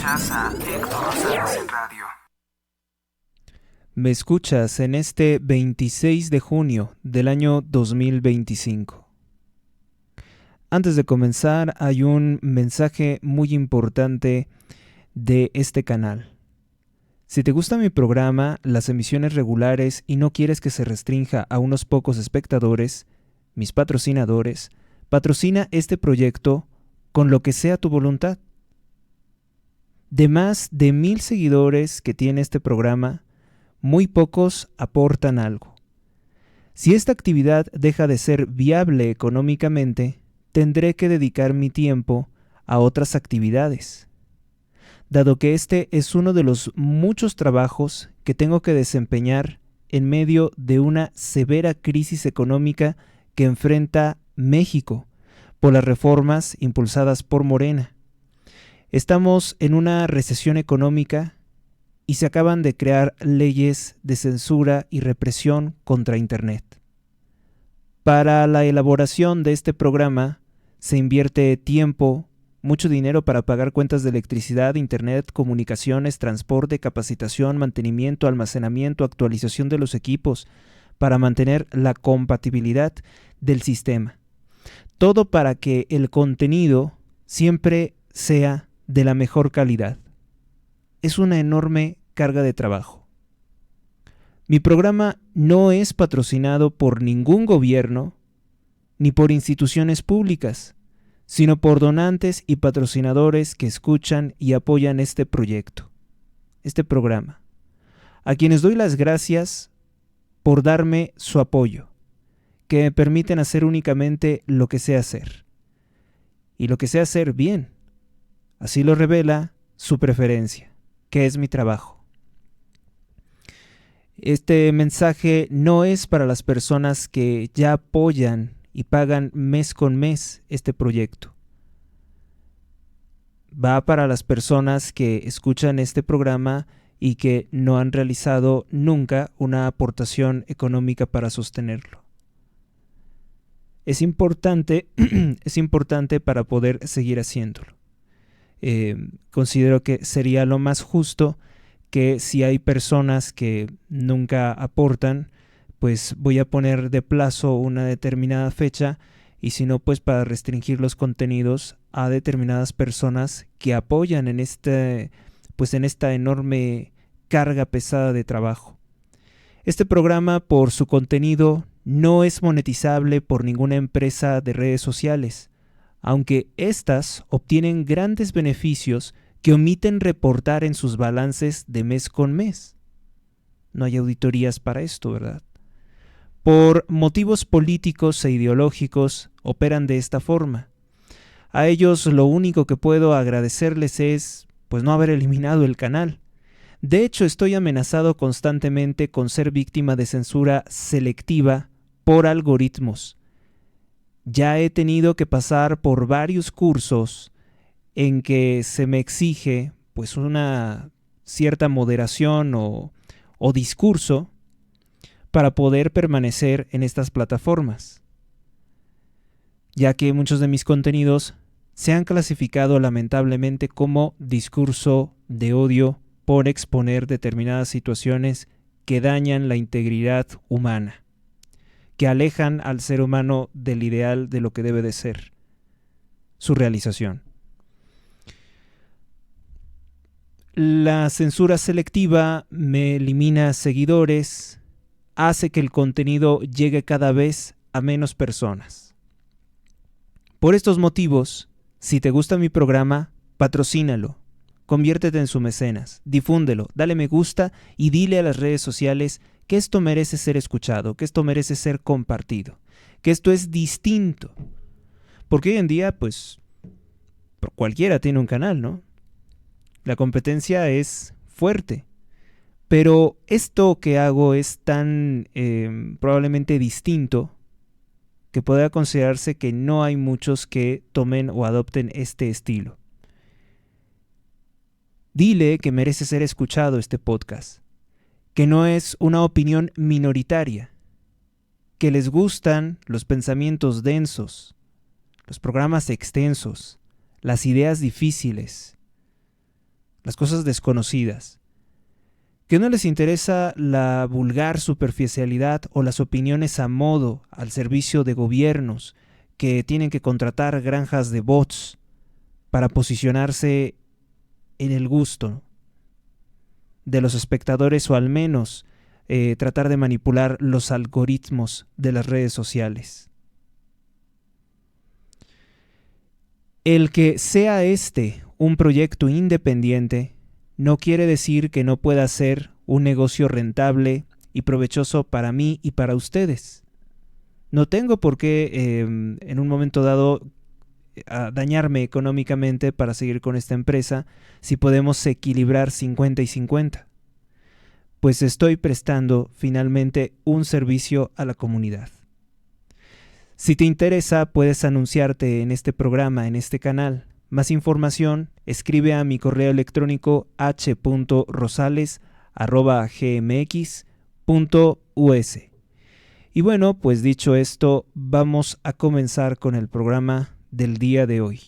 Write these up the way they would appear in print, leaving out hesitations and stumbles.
Escuchas a Héctor Rosales en radio. Me escuchas en este 26 de junio del año 2025. Antes de comenzar, hay un mensaje muy importante de este canal. Si te gusta mi programa, las emisiones regulares y no quieres que se restrinja a unos pocos espectadores, mis patrocinadores, patrocina este proyecto con lo que sea tu voluntad. De más de 1000 seguidores que tiene este programa, muy pocos aportan algo. Si esta actividad deja de ser viable económicamente, tendré que dedicar mi tiempo a otras actividades, dado que este es uno de los muchos trabajos que tengo que desempeñar en medio de una severa crisis económica que enfrenta México por las reformas impulsadas por Morena. Estamos en una recesión económica y se acaban de crear leyes de censura y represión contra Internet. Para la elaboración de este programa se invierte tiempo, mucho dinero para pagar cuentas de electricidad, Internet, comunicaciones, transporte, capacitación, mantenimiento, almacenamiento, actualización de los equipos, para mantener la compatibilidad del sistema. Todo para que el contenido siempre sea de la mejor calidad. Es una enorme carga de trabajo. Mi programa no es patrocinado por ningún gobierno ni por instituciones públicas, sino por donantes y patrocinadores que escuchan y apoyan este proyecto, este programa, a quienes doy las gracias por darme su apoyo, que me permiten hacer únicamente lo que sé hacer, y lo que sé hacer bien. Así lo revela su preferencia, que es mi trabajo. Este mensaje no es para las personas que ya apoyan y pagan mes con mes este proyecto. Va para las personas que escuchan este programa y que no han realizado nunca una aportación económica para sostenerlo. Es importante para poder seguir haciéndolo. Considero que sería lo más justo que si hay personas que nunca aportan, pues voy a poner de plazo una determinada fecha, y si no, pues para restringir los contenidos a determinadas personas que apoyan en esta enorme carga pesada de trabajo. Este programa, por su contenido, no es monetizable por ninguna empresa de redes sociales, aunque éstas obtienen grandes beneficios que omiten reportar en sus balances de mes con mes. No hay auditorías para esto, ¿verdad? Por motivos políticos e ideológicos operan de esta forma. A ellos lo único que puedo agradecerles es, pues, no haber eliminado el canal. De hecho, estoy amenazado constantemente con ser víctima de censura selectiva por algoritmos. Ya he tenido que pasar por varios cursos en que se me exige, pues, una cierta moderación o discurso para poder permanecer en estas plataformas, ya que muchos de mis contenidos se han clasificado lamentablemente como discurso de odio por exponer determinadas situaciones que dañan la integridad humana, que alejan al ser humano del ideal de lo que debe de ser, su realización. La censura selectiva me elimina seguidores, hace que el contenido llegue cada vez a menos personas. Por estos motivos, si te gusta mi programa, patrocínalo, conviértete en su mecenas, difúndelo, dale me gusta y dile a las redes sociales que esto merece ser escuchado, que esto merece ser compartido, que esto es distinto. Porque hoy en día, pues, cualquiera tiene un canal, ¿no? La competencia es fuerte. Pero esto que hago es tan probablemente distinto que podría considerarse que no hay muchos que tomen o adopten este estilo. Dile que merece ser escuchado este podcast, que no es una opinión minoritaria, que les gustan los pensamientos densos, los programas extensos, las ideas difíciles. las cosas desconocidas, que no les interesa la vulgar superficialidad o las opiniones a modo al servicio de gobiernos que tienen que contratar granjas de bots para posicionarse en el gusto de los espectadores o al menos tratar de manipular los algoritmos de las redes sociales. El que sea este un proyecto independiente no quiere decir que no pueda ser un negocio rentable y provechoso para mí y para ustedes. No tengo por qué en un momento dado dañarme económicamente para seguir con esta empresa si podemos equilibrar 50 y 50. Pues estoy prestando finalmente un servicio a la comunidad. Si te interesa, puedes anunciarte en este programa, en este canal. Más información, escribe a mi correo electrónico h.rosales@gmx.us. Y bueno, pues dicho esto, vamos a comenzar con el programa del día de hoy.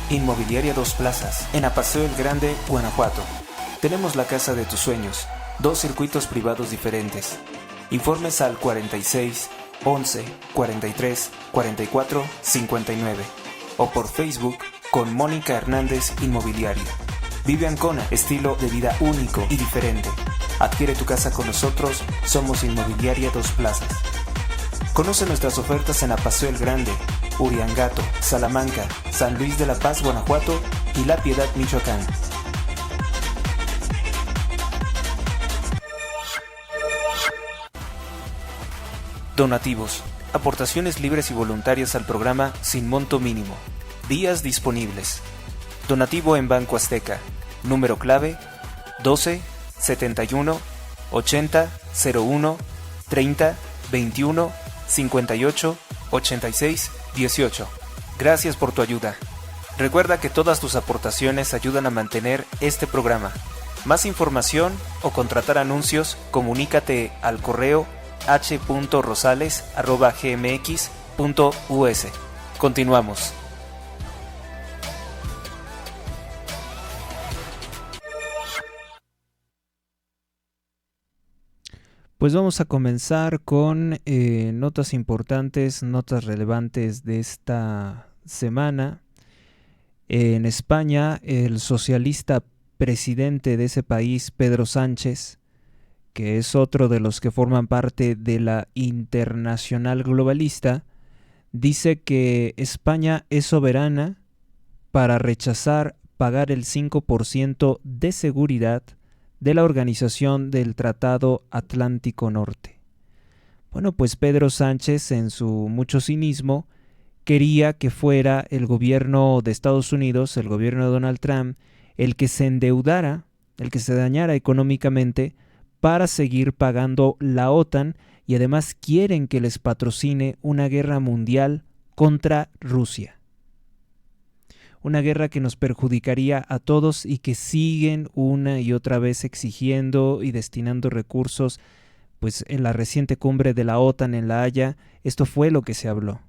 Inmobiliaria Dos Plazas, en Apaseo el Grande, Guanajuato. Tenemos la casa de tus sueños, 2 circuitos privados diferentes. Informes al 46 11 43 44 59 o por Facebook con Mónica Hernández Inmobiliaria. Vive Ancona, estilo de vida único y diferente. Adquiere tu casa con nosotros, somos Inmobiliaria Dos Plazas. Conoce nuestras ofertas en Apaseo el Grande, Uriangato, Salamanca, San Luis de la Paz, Guanajuato y La Piedad, Michoacán. Donativos. Aportaciones libres y voluntarias al programa sin monto mínimo. Días disponibles. Donativo en Banco Azteca. Número clave 12 71 80 01 30 21 58 86 18. Gracias por tu ayuda. Recuerda que todas tus aportaciones ayudan a mantener este programa. Más información o contratar anuncios, comunícate al correo h.rosales@gmx.us. Continuamos. Pues vamos a comenzar con notas importantes, notas relevantes de esta semana. En España, el socialista presidente de ese país, Pedro Sánchez, que es otro de los que forman parte de la Internacional Globalista, dice que España es soberana para rechazar pagar el 5% de seguridad de la Organización del Tratado Atlántico Norte. Bueno, pues Pedro Sánchez, en su mucho cinismo, quería que fuera el gobierno de Estados Unidos, el gobierno de Donald Trump, el que se endeudara, el que se dañara económicamente para seguir pagando la OTAN, y además quieren que les patrocine una guerra mundial contra Rusia. Una guerra que nos perjudicaría a todos y que siguen una y otra vez exigiendo y destinando recursos. Pues en la reciente cumbre de la OTAN en La Haya, esto fue lo que se habló.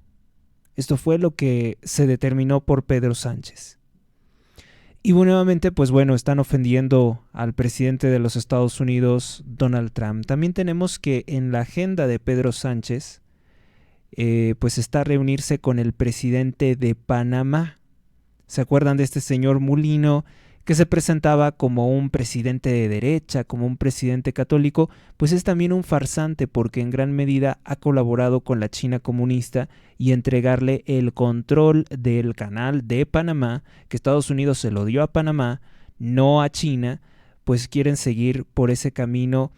Esto fue lo que se determinó por Pedro Sánchez. Y nuevamente, pues bueno, están ofendiendo al presidente de los Estados Unidos, Donald Trump. También tenemos que en la agenda de Pedro Sánchez, pues está reunirse con el presidente de Panamá. ¿Se acuerdan de este señor Mulino que se presentaba como un presidente de derecha, como un presidente católico? Pues es también un farsante porque en gran medida ha colaborado con la China comunista y entregarle el control del canal de Panamá, que Estados Unidos se lo dio a Panamá, no a China, pues quieren seguir por ese camino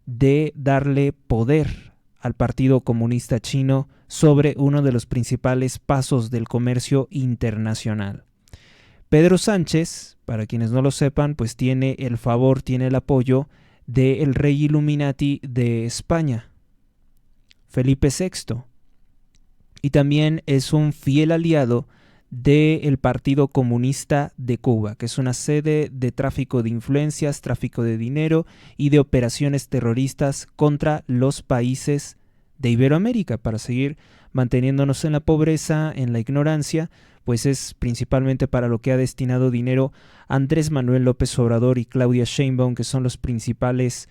de darle poder al Partido Comunista Chino sobre uno de los principales pasos del comercio internacional. Pedro Sánchez, para quienes no lo sepan, pues tiene el favor, tiene el apoyo del rey Illuminati de España, Felipe VI, y también es un fiel aliado del Partido Comunista de Cuba, que es una sede de tráfico de influencias, tráfico de dinero y de operaciones terroristas contra los países de Iberoamérica, para seguir manteniéndonos en la pobreza, en la ignorancia, pues es principalmente para lo que ha destinado dinero Andrés Manuel López Obrador y Claudia Sheinbaum, que son los principales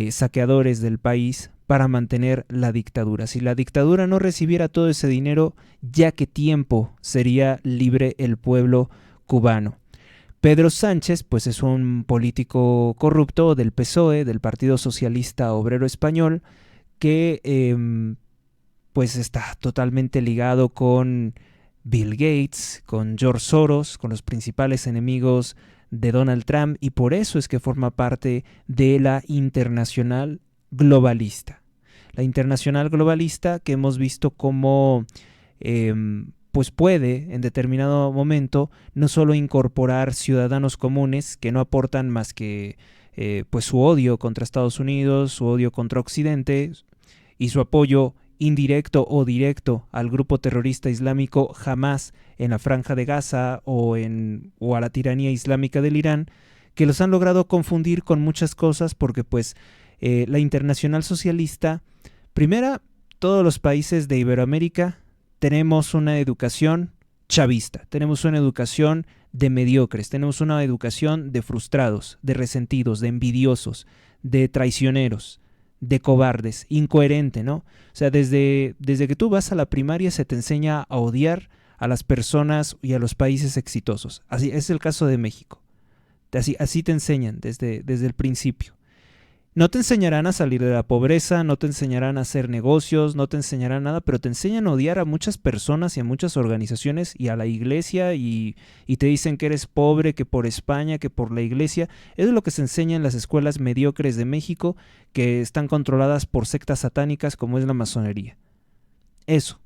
saqueadores del país, para mantener la dictadura. Si la dictadura no recibiera todo ese dinero, ¿ya qué tiempo sería libre el pueblo cubano? Pedro Sánchez, pues es un político corrupto del PSOE, del Partido Socialista Obrero Español, que pues está totalmente ligado con Bill Gates, con George Soros, con los principales enemigos de Donald Trump, y por eso es que forma parte de la Internacional Globalista. La Internacional Globalista, que hemos visto cómo pues puede en determinado momento no solo incorporar ciudadanos comunes que no aportan más que pues su odio contra Estados Unidos, su odio contra Occidente y su apoyo indirecto o directo al grupo terrorista islámico Hamás en la Franja de Gaza o a la tiranía islámica del Irán, que los han logrado confundir con muchas cosas, porque pues la Internacional Socialista, primera, todos los países de Iberoamérica tenemos una educación chavista, tenemos una educación de mediocres, tenemos una educación de frustrados, de resentidos, de envidiosos, de traicioneros, de cobardes, incoherente, ¿no? O sea, desde que tú vas a la primaria se te enseña a odiar a las personas y a los países exitosos. Así es el caso de México. Así te enseñan desde el principio. No te enseñarán a salir de la pobreza, no te enseñarán a hacer negocios, no te enseñarán nada, pero te enseñan a odiar a muchas personas y a muchas organizaciones y a la iglesia, y te dicen que eres pobre, que por España, que por la iglesia. Eso es lo que se enseña en las escuelas mediocres de México, que están controladas por sectas satánicas como es la masonería. Eso.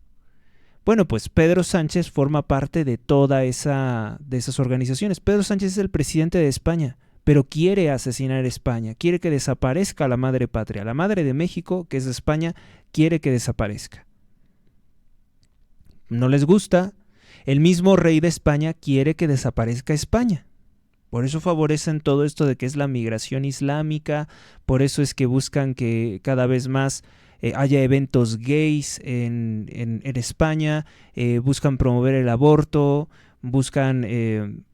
Bueno, pues Pedro Sánchez forma parte de de esas organizaciones. Pedro Sánchez es el presidente de España, pero quiere asesinar España, quiere que desaparezca la madre patria. La madre de México, que es España, quiere que desaparezca. No les gusta. El mismo rey de España quiere que desaparezca España. Por eso favorecen todo esto de que es la migración islámica, por eso es que buscan que cada vez más haya eventos gays en España, buscan promover el aborto, buscan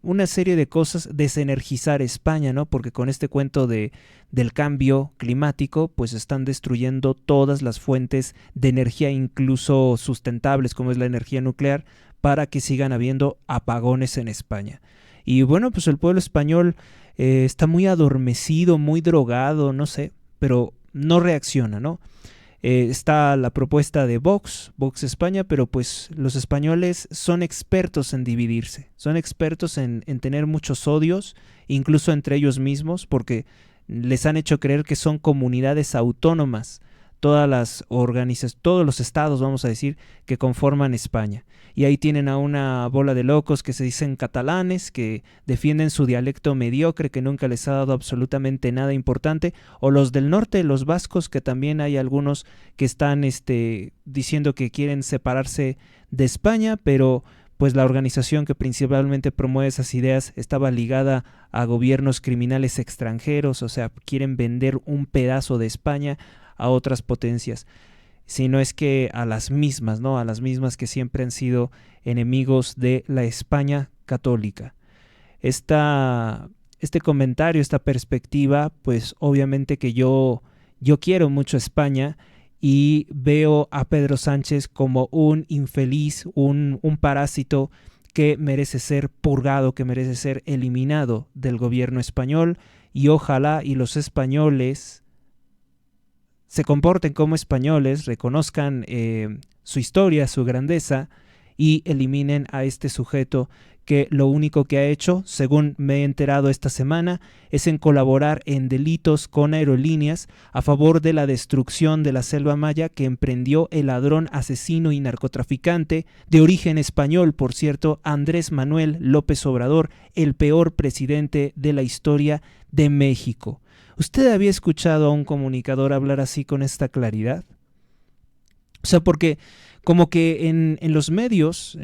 una serie de cosas, desenergizar España, ¿no? Porque con este cuento del cambio climático, pues están destruyendo todas las fuentes de energía, incluso sustentables, como es la energía nuclear, para que sigan habiendo apagones en España. Y bueno, pues el pueblo español está muy adormecido, muy drogado, no sé, pero no reacciona, ¿no? Está la propuesta de Vox España, pero pues los españoles son expertos en dividirse, son expertos en tener muchos odios, incluso entre ellos mismos, porque les han hecho creer que son comunidades autónomas, todos los estados, vamos a decir, que conforman España. Y ahí tienen a una bola de locos que se dicen catalanes, que defienden su dialecto mediocre, que nunca les ha dado absolutamente nada importante, o los del norte, los vascos, que también hay algunos que están diciendo que quieren separarse de España, pero pues la organización que principalmente promueve esas ideas estaba ligada a gobiernos criminales extranjeros, o sea, quieren vender un pedazo de España a otras potencias, si no es que a las mismas, ¿no? A las mismas que siempre han sido enemigos de la España católica. Este comentario, esta perspectiva, pues obviamente que yo quiero mucho a España y veo a Pedro Sánchez como un infeliz, un parásito que merece ser purgado, que merece ser eliminado del gobierno español, y ojalá y los españoles se comporten como españoles, reconozcan su historia, su grandeza, y eliminen a este sujeto que lo único que ha hecho, según me he enterado esta semana, es en colaborar en delitos con aerolíneas a favor de la destrucción de la selva maya que emprendió el ladrón, asesino y narcotraficante de origen español, por cierto, Andrés Manuel López Obrador, el peor presidente de la historia de México. ¿Usted había escuchado a un comunicador hablar así con esta claridad? O sea, porque como que en los medios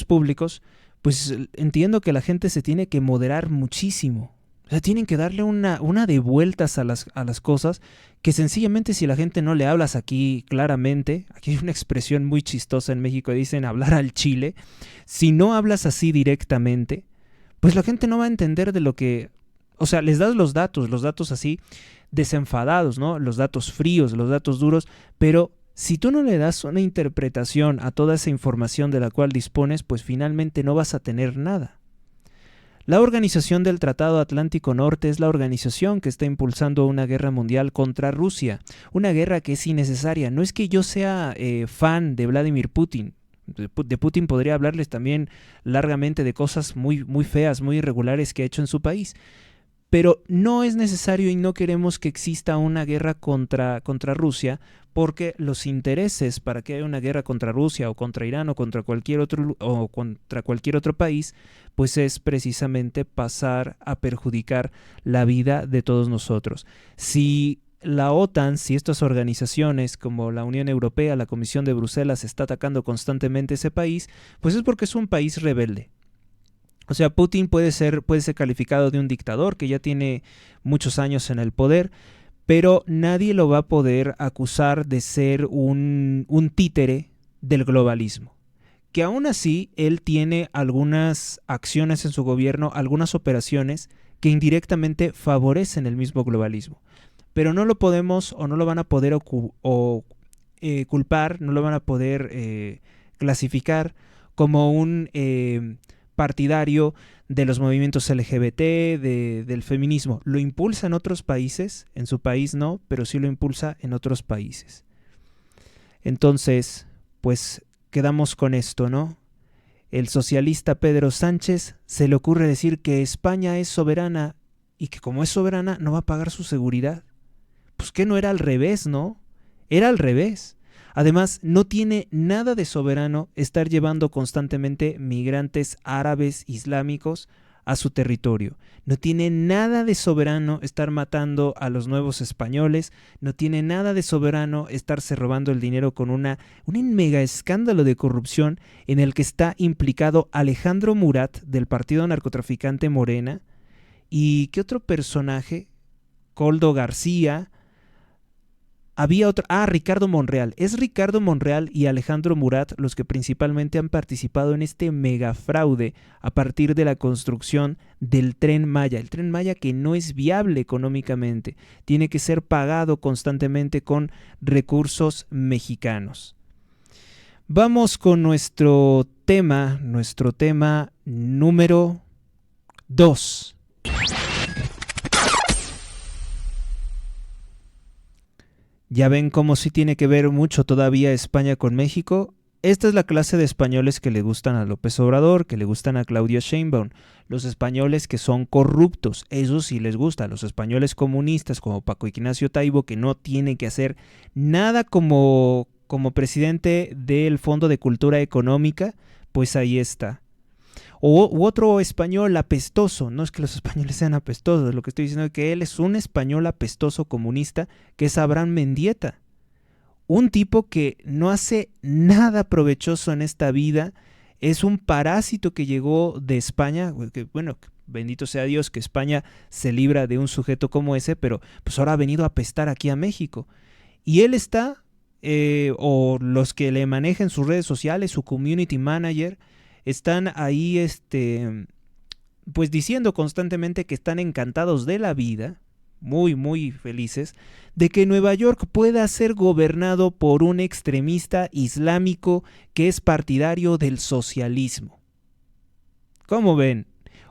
públicos, pues entiendo que la gente se tiene que moderar muchísimo, O sea, tienen que darle una de vueltas a las cosas, que sencillamente si la gente no le hablas aquí claramente, aquí hay una expresión muy chistosa en México, dicen hablar al chile, si no hablas así directamente, pues la gente no va a entender de lo que... O sea, les das los datos así desenfadados, ¿no? Los datos fríos, los datos duros, pero si tú no le das una interpretación a toda esa información de la cual dispones, pues finalmente no vas a tener nada. La Organización del Tratado Atlántico Norte es la organización que está impulsando una guerra mundial contra Rusia, una guerra que es innecesaria. No es que yo sea fan de Vladimir Putin. De Putin podría hablarles también largamente de cosas muy, muy feas, muy irregulares que ha hecho en su país. Pero no es necesario y no queremos que exista una guerra contra Rusia, porque los intereses para que haya una guerra contra Rusia o contra Irán o contra cualquier otro país, pues es precisamente pasar a perjudicar la vida de todos nosotros. Si la OTAN, si estas organizaciones como la Unión Europea, la Comisión de Bruselas está atacando constantemente ese país, pues es porque es un país rebelde. O sea, Putin puede ser calificado de un dictador que ya tiene muchos años en el poder, pero nadie lo va a poder acusar de ser un títere del globalismo. Que aún así él tiene algunas acciones en su gobierno, algunas operaciones que indirectamente favorecen el mismo globalismo. Pero no lo podemos o no lo van a poder culpar, no lo van a poder clasificar como un partidario de los movimientos LGBT, del feminismo. Lo impulsa en otros países, en su país no, pero sí lo impulsa en otros países. Entonces, pues quedamos con esto, ¿no? El socialista Pedro Sánchez se le ocurre decir que España es soberana y que como es soberana no va a pagar su seguridad. Pues que no era al revés, ¿no? Era al revés. Además, no tiene nada de soberano estar llevando constantemente migrantes árabes islámicos a su territorio. No tiene nada de soberano estar matando a los nuevos españoles. No tiene nada de soberano estarse robando el dinero con un mega escándalo de corrupción en el que está implicado Alejandro Murat del partido narcotraficante Morena. ¿Y qué otro personaje? Koldo García. Había otro, Ricardo Monreal. Es Ricardo Monreal y Alejandro Murat los que principalmente han participado en este mega fraude a partir de la construcción del Tren Maya. El Tren Maya que no es viable económicamente, tiene que ser pagado constantemente con recursos mexicanos. Vamos con nuestro tema número 2. Ya ven cómo sí tiene que ver mucho todavía España con México. Esta es la clase de españoles que le gustan a López Obrador, que le gustan a Claudia Sheinbaum. Los españoles que son corruptos, eso sí les gusta. Los españoles comunistas como Paco Ignacio Taibo, que no tiene que hacer nada como presidente del Fondo de Cultura Económica, pues ahí está. U otro español apestoso, no es que los españoles sean apestosos, lo que estoy diciendo es que él es un español apestoso comunista, que es Abraham Mendieta, un tipo que no hace nada provechoso en esta vida, es un parásito que llegó de España, que, bueno, bendito sea Dios que España se libra de un sujeto como ese, pero pues ahora ha venido a apestar aquí a México, y él está, o los que le manejan sus redes sociales, su community manager, están ahí pues diciendo constantemente que están encantados de la vida, muy muy felices, de que Nueva York pueda ser gobernado por un extremista islámico que es partidario del socialismo. ¿Cómo ven?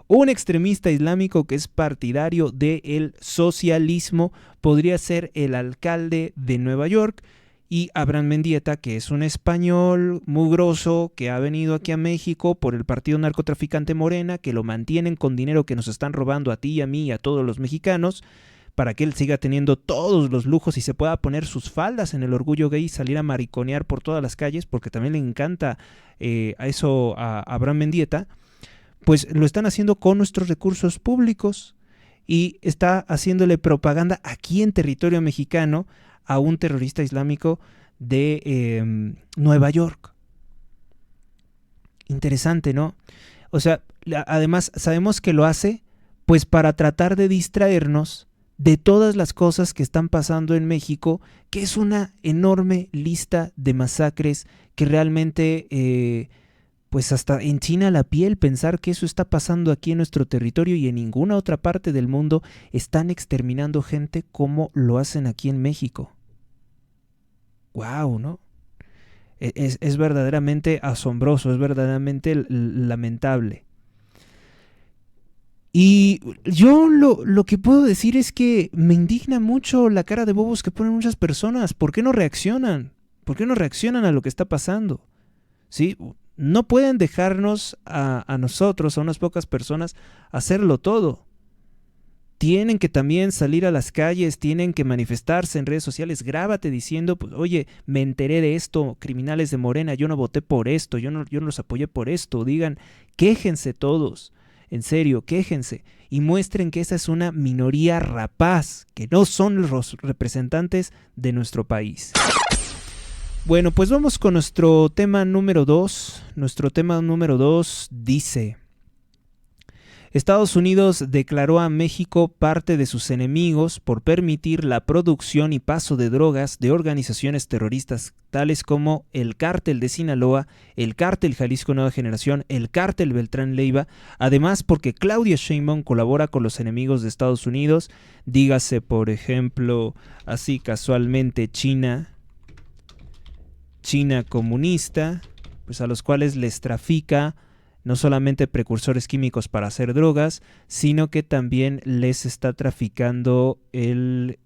Un extremista islámico que es partidario del socialismo podría ser el alcalde de Nueva York. Y Abraham Mendieta, que es un español mugroso que ha venido aquí a México por el partido narcotraficante Morena, que lo mantienen con dinero que nos están robando a ti y a mí y a todos los mexicanos, para que él siga teniendo todos los lujos y se pueda poner sus faldas en el orgullo gay y salir a mariconear por todas las calles, porque también le encanta a Abraham Mendieta, pues lo están haciendo con nuestros recursos públicos y está haciéndole propaganda aquí en territorio mexicano a un terrorista islámico de Nueva York. Interesante, ¿no? O sea, además sabemos que lo hace pues para tratar de distraernos de todas las cosas que están pasando en México, que es una enorme lista de masacres que realmente pues hasta enchina la piel pensar que eso está pasando aquí en nuestro territorio y en ninguna otra parte del mundo están exterminando gente como lo hacen aquí en México. ¡Wow!, ¿no? Es verdaderamente asombroso, es verdaderamente lamentable. Y yo lo que puedo decir es que me indigna mucho la cara de bobos que ponen muchas personas. ¿Por qué no reaccionan? ¿Por qué no reaccionan a lo que está pasando? ¿Sí? No pueden dejarnos a nosotros, a unas pocas personas, hacerlo todo. Tienen que también salir a las calles, tienen que manifestarse en redes sociales. Grábate diciendo, pues, oye, me enteré de esto, criminales de Morena, yo no voté por esto, yo no los apoyé por esto. Digan, quéjense todos, en serio, quéjense. Y muestren que esa es una minoría rapaz, que no son los representantes de nuestro país. Bueno, pues vamos con nuestro tema número 2. Nuestro tema número 2 dice: Estados Unidos declaró a México parte de sus enemigos por permitir la producción y paso de drogas de organizaciones terroristas tales como el Cártel de Sinaloa, el Cártel Jalisco Nueva Generación, el Cártel Beltrán Leiva, además porque Claudia Sheinbaum colabora con los enemigos de Estados Unidos, dígase por ejemplo, así casualmente China comunista, pues a los cuales les trafica no solamente precursores químicos para hacer drogas, sino que también les está traficando el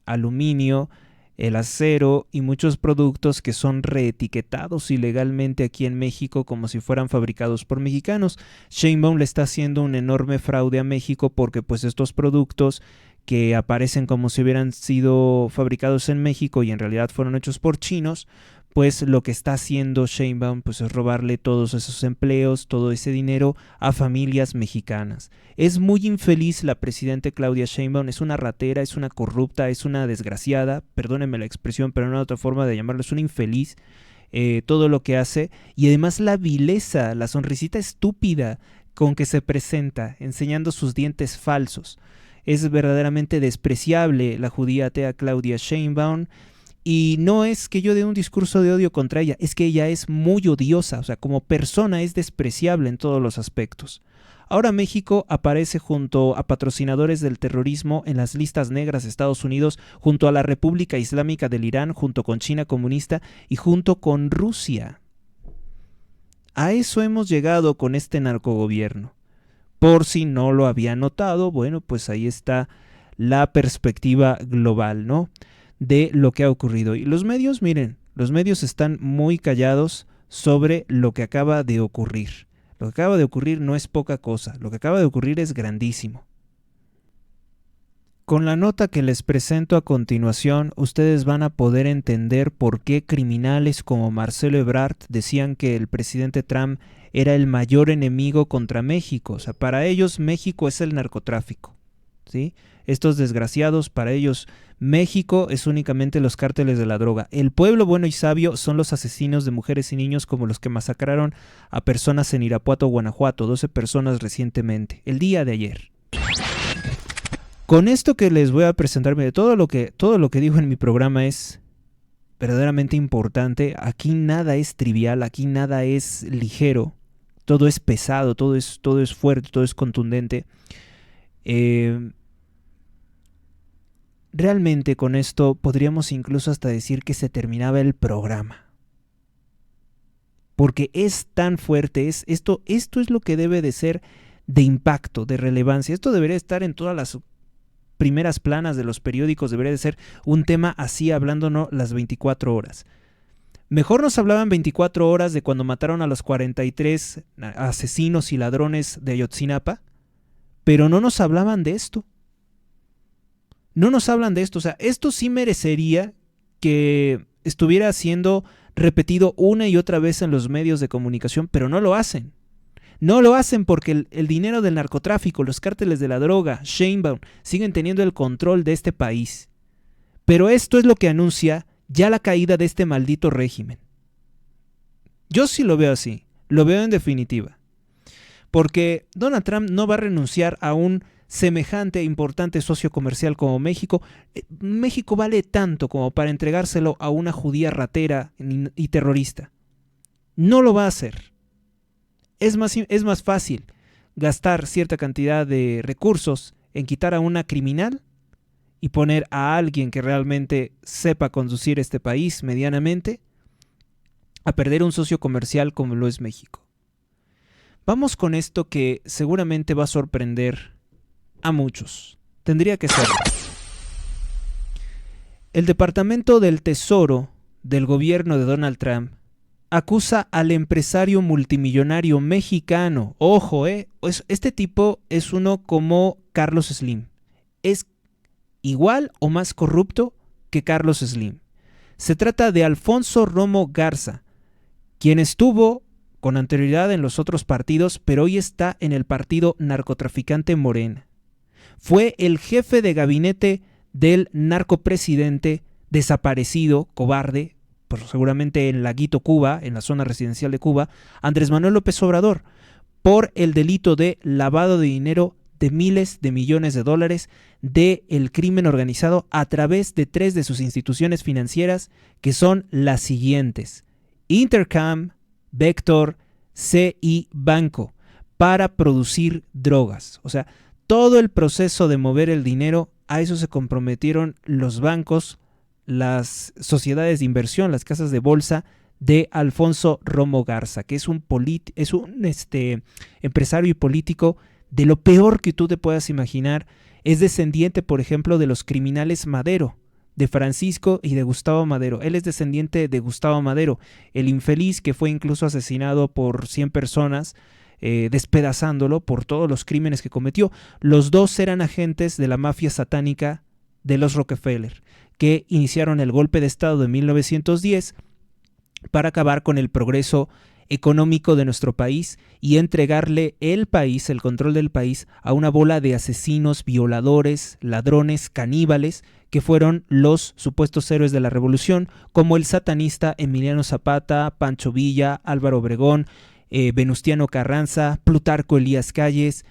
aluminio, el acero y muchos productos que son reetiquetados ilegalmente aquí en México como si fueran fabricados por mexicanos. Sheinbaum le está haciendo un enorme fraude a México porque pues estos productos que aparecen como si hubieran sido fabricados en México y en realidad fueron hechos por chinos, pues lo que está haciendo Sheinbaum pues es robarle todos esos empleos, todo ese dinero a familias mexicanas. Es muy infeliz la presidenta Claudia Sheinbaum, es una ratera, es una corrupta, es una desgraciada, perdónenme la expresión, pero no hay otra forma de llamarlo, es una infeliz, todo lo que hace, y además la vileza, la sonrisita estúpida con que se presenta, enseñando sus dientes falsos. Es verdaderamente despreciable la judía atea Claudia Sheinbaum. Y no es que yo dé un discurso de odio contra ella, es que ella es muy odiosa, o sea, como persona es despreciable en todos los aspectos. Ahora México aparece junto a patrocinadores del terrorismo en las listas negras de Estados Unidos, junto a la República Islámica del Irán, junto con China comunista y junto con Rusia. A eso hemos llegado con este narcogobierno. Por si no lo había notado, bueno, pues ahí está la perspectiva global, ¿no?, de lo que ha ocurrido. Y los medios, miren, los medios están muy callados sobre lo que acaba de ocurrir. Lo que acaba de ocurrir no es poca cosa, lo que acaba de ocurrir es grandísimo. Con la nota que les presento a continuación, ustedes van a poder entender por qué criminales como Marcelo Ebrard decían que el presidente Trump era el mayor enemigo contra México. O sea, para ellos México es el narcotráfico, ¿sí? Estos desgraciados, para ellos México es únicamente los cárteles de la droga. El pueblo bueno y sabio son los asesinos de mujeres y niños como los que masacraron a personas en Irapuato, Guanajuato, 12 personas recientemente, el día de ayer. Con esto que les voy a presentarme de todo lo que digo en mi programa es verdaderamente importante. Aquí nada es trivial, aquí nada es ligero. Todo es pesado, todo es fuerte, todo es contundente. Realmente con esto podríamos incluso hasta decir que se terminaba el programa. Porque es tan fuerte, esto es lo que debe de ser de impacto, de relevancia. Esto debería estar en todas las primeras planas de los periódicos, debería de ser un tema así hablándonos las 24 horas. Mejor nos hablaban 24 horas de cuando mataron a los 43 asesinos y ladrones de Ayotzinapa, pero no nos hablaban de esto. No nos hablan de esto, o sea, esto sí merecería que estuviera siendo repetido una y otra vez en los medios de comunicación, pero no lo hacen. No lo hacen porque el dinero del narcotráfico, los cárteles de la droga, Sheinbaum, siguen teniendo el control de este país. Pero esto es lo que anuncia ya la caída de este maldito régimen. Yo sí lo veo así, lo veo en definitiva. porque Donald Trump no va a renunciar a un semejante importante socio comercial como México. México vale tanto como para entregárselo a una judía ratera y terrorista. No lo va a hacer. Es más fácil gastar cierta cantidad de recursos en quitar a una criminal y poner a alguien que realmente sepa conducir este país medianamente a perder un socio comercial como lo es México. Vamos con esto que seguramente va a sorprender a muchos. Tendría que serlo. El Departamento del Tesoro del gobierno de Donald Trump acusa al empresario multimillonario mexicano. Ojo, este tipo es uno como Carlos Slim. Es igual o más corrupto que Carlos Slim. Se trata de Alfonso Romo Garza, quien estuvo con anterioridad en los otros partidos, pero hoy está en el partido narcotraficante Morena. Fue el jefe de gabinete del narcopresidente desaparecido, cobarde, pues seguramente en Laguito, Cuba, en la zona residencial de Cuba, Andrés Manuel López Obrador, por el delito de lavado de dinero de miles de millones de dólares del crimen organizado a través de 3 de sus instituciones financieras, que son las siguientes: Intercam, Vector, CI Banco, para producir drogas. O sea, todo el proceso de mover el dinero, a eso se comprometieron los bancos, las sociedades de inversión, las casas de bolsa de Alfonso Romo Garza, que es un empresario y político de lo peor que tú te puedas imaginar. Es descendiente, por ejemplo, de los criminales Madero, de Francisco y de Gustavo Madero. Él es descendiente de Gustavo Madero, el infeliz que fue incluso asesinado por 100 personas, despedazándolo por todos los crímenes que cometió. Los dos eran agentes de la mafia satánica de los Rockefeller, que iniciaron el golpe de Estado de 1910 para acabar con el progreso económico de nuestro país y entregarle el país, el control del país, a una bola de asesinos, violadores, ladrones, caníbales, que fueron los supuestos héroes de la revolución, como el satanista Emiliano Zapata, Pancho Villa, Álvaro Obregón, Venustiano Carranza, Plutarco Elías Calles,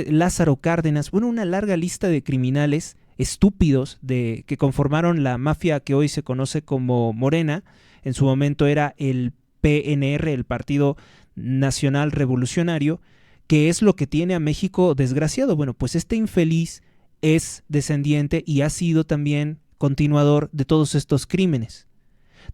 Lázaro Cárdenas, una larga lista de criminales estúpidos que conformaron la mafia que hoy se conoce como Morena. En su momento era el PNR, el Partido Nacional Revolucionario, que es lo que tiene a México desgraciado. Bueno, pues este infeliz es descendiente y ha sido también continuador de todos estos crímenes.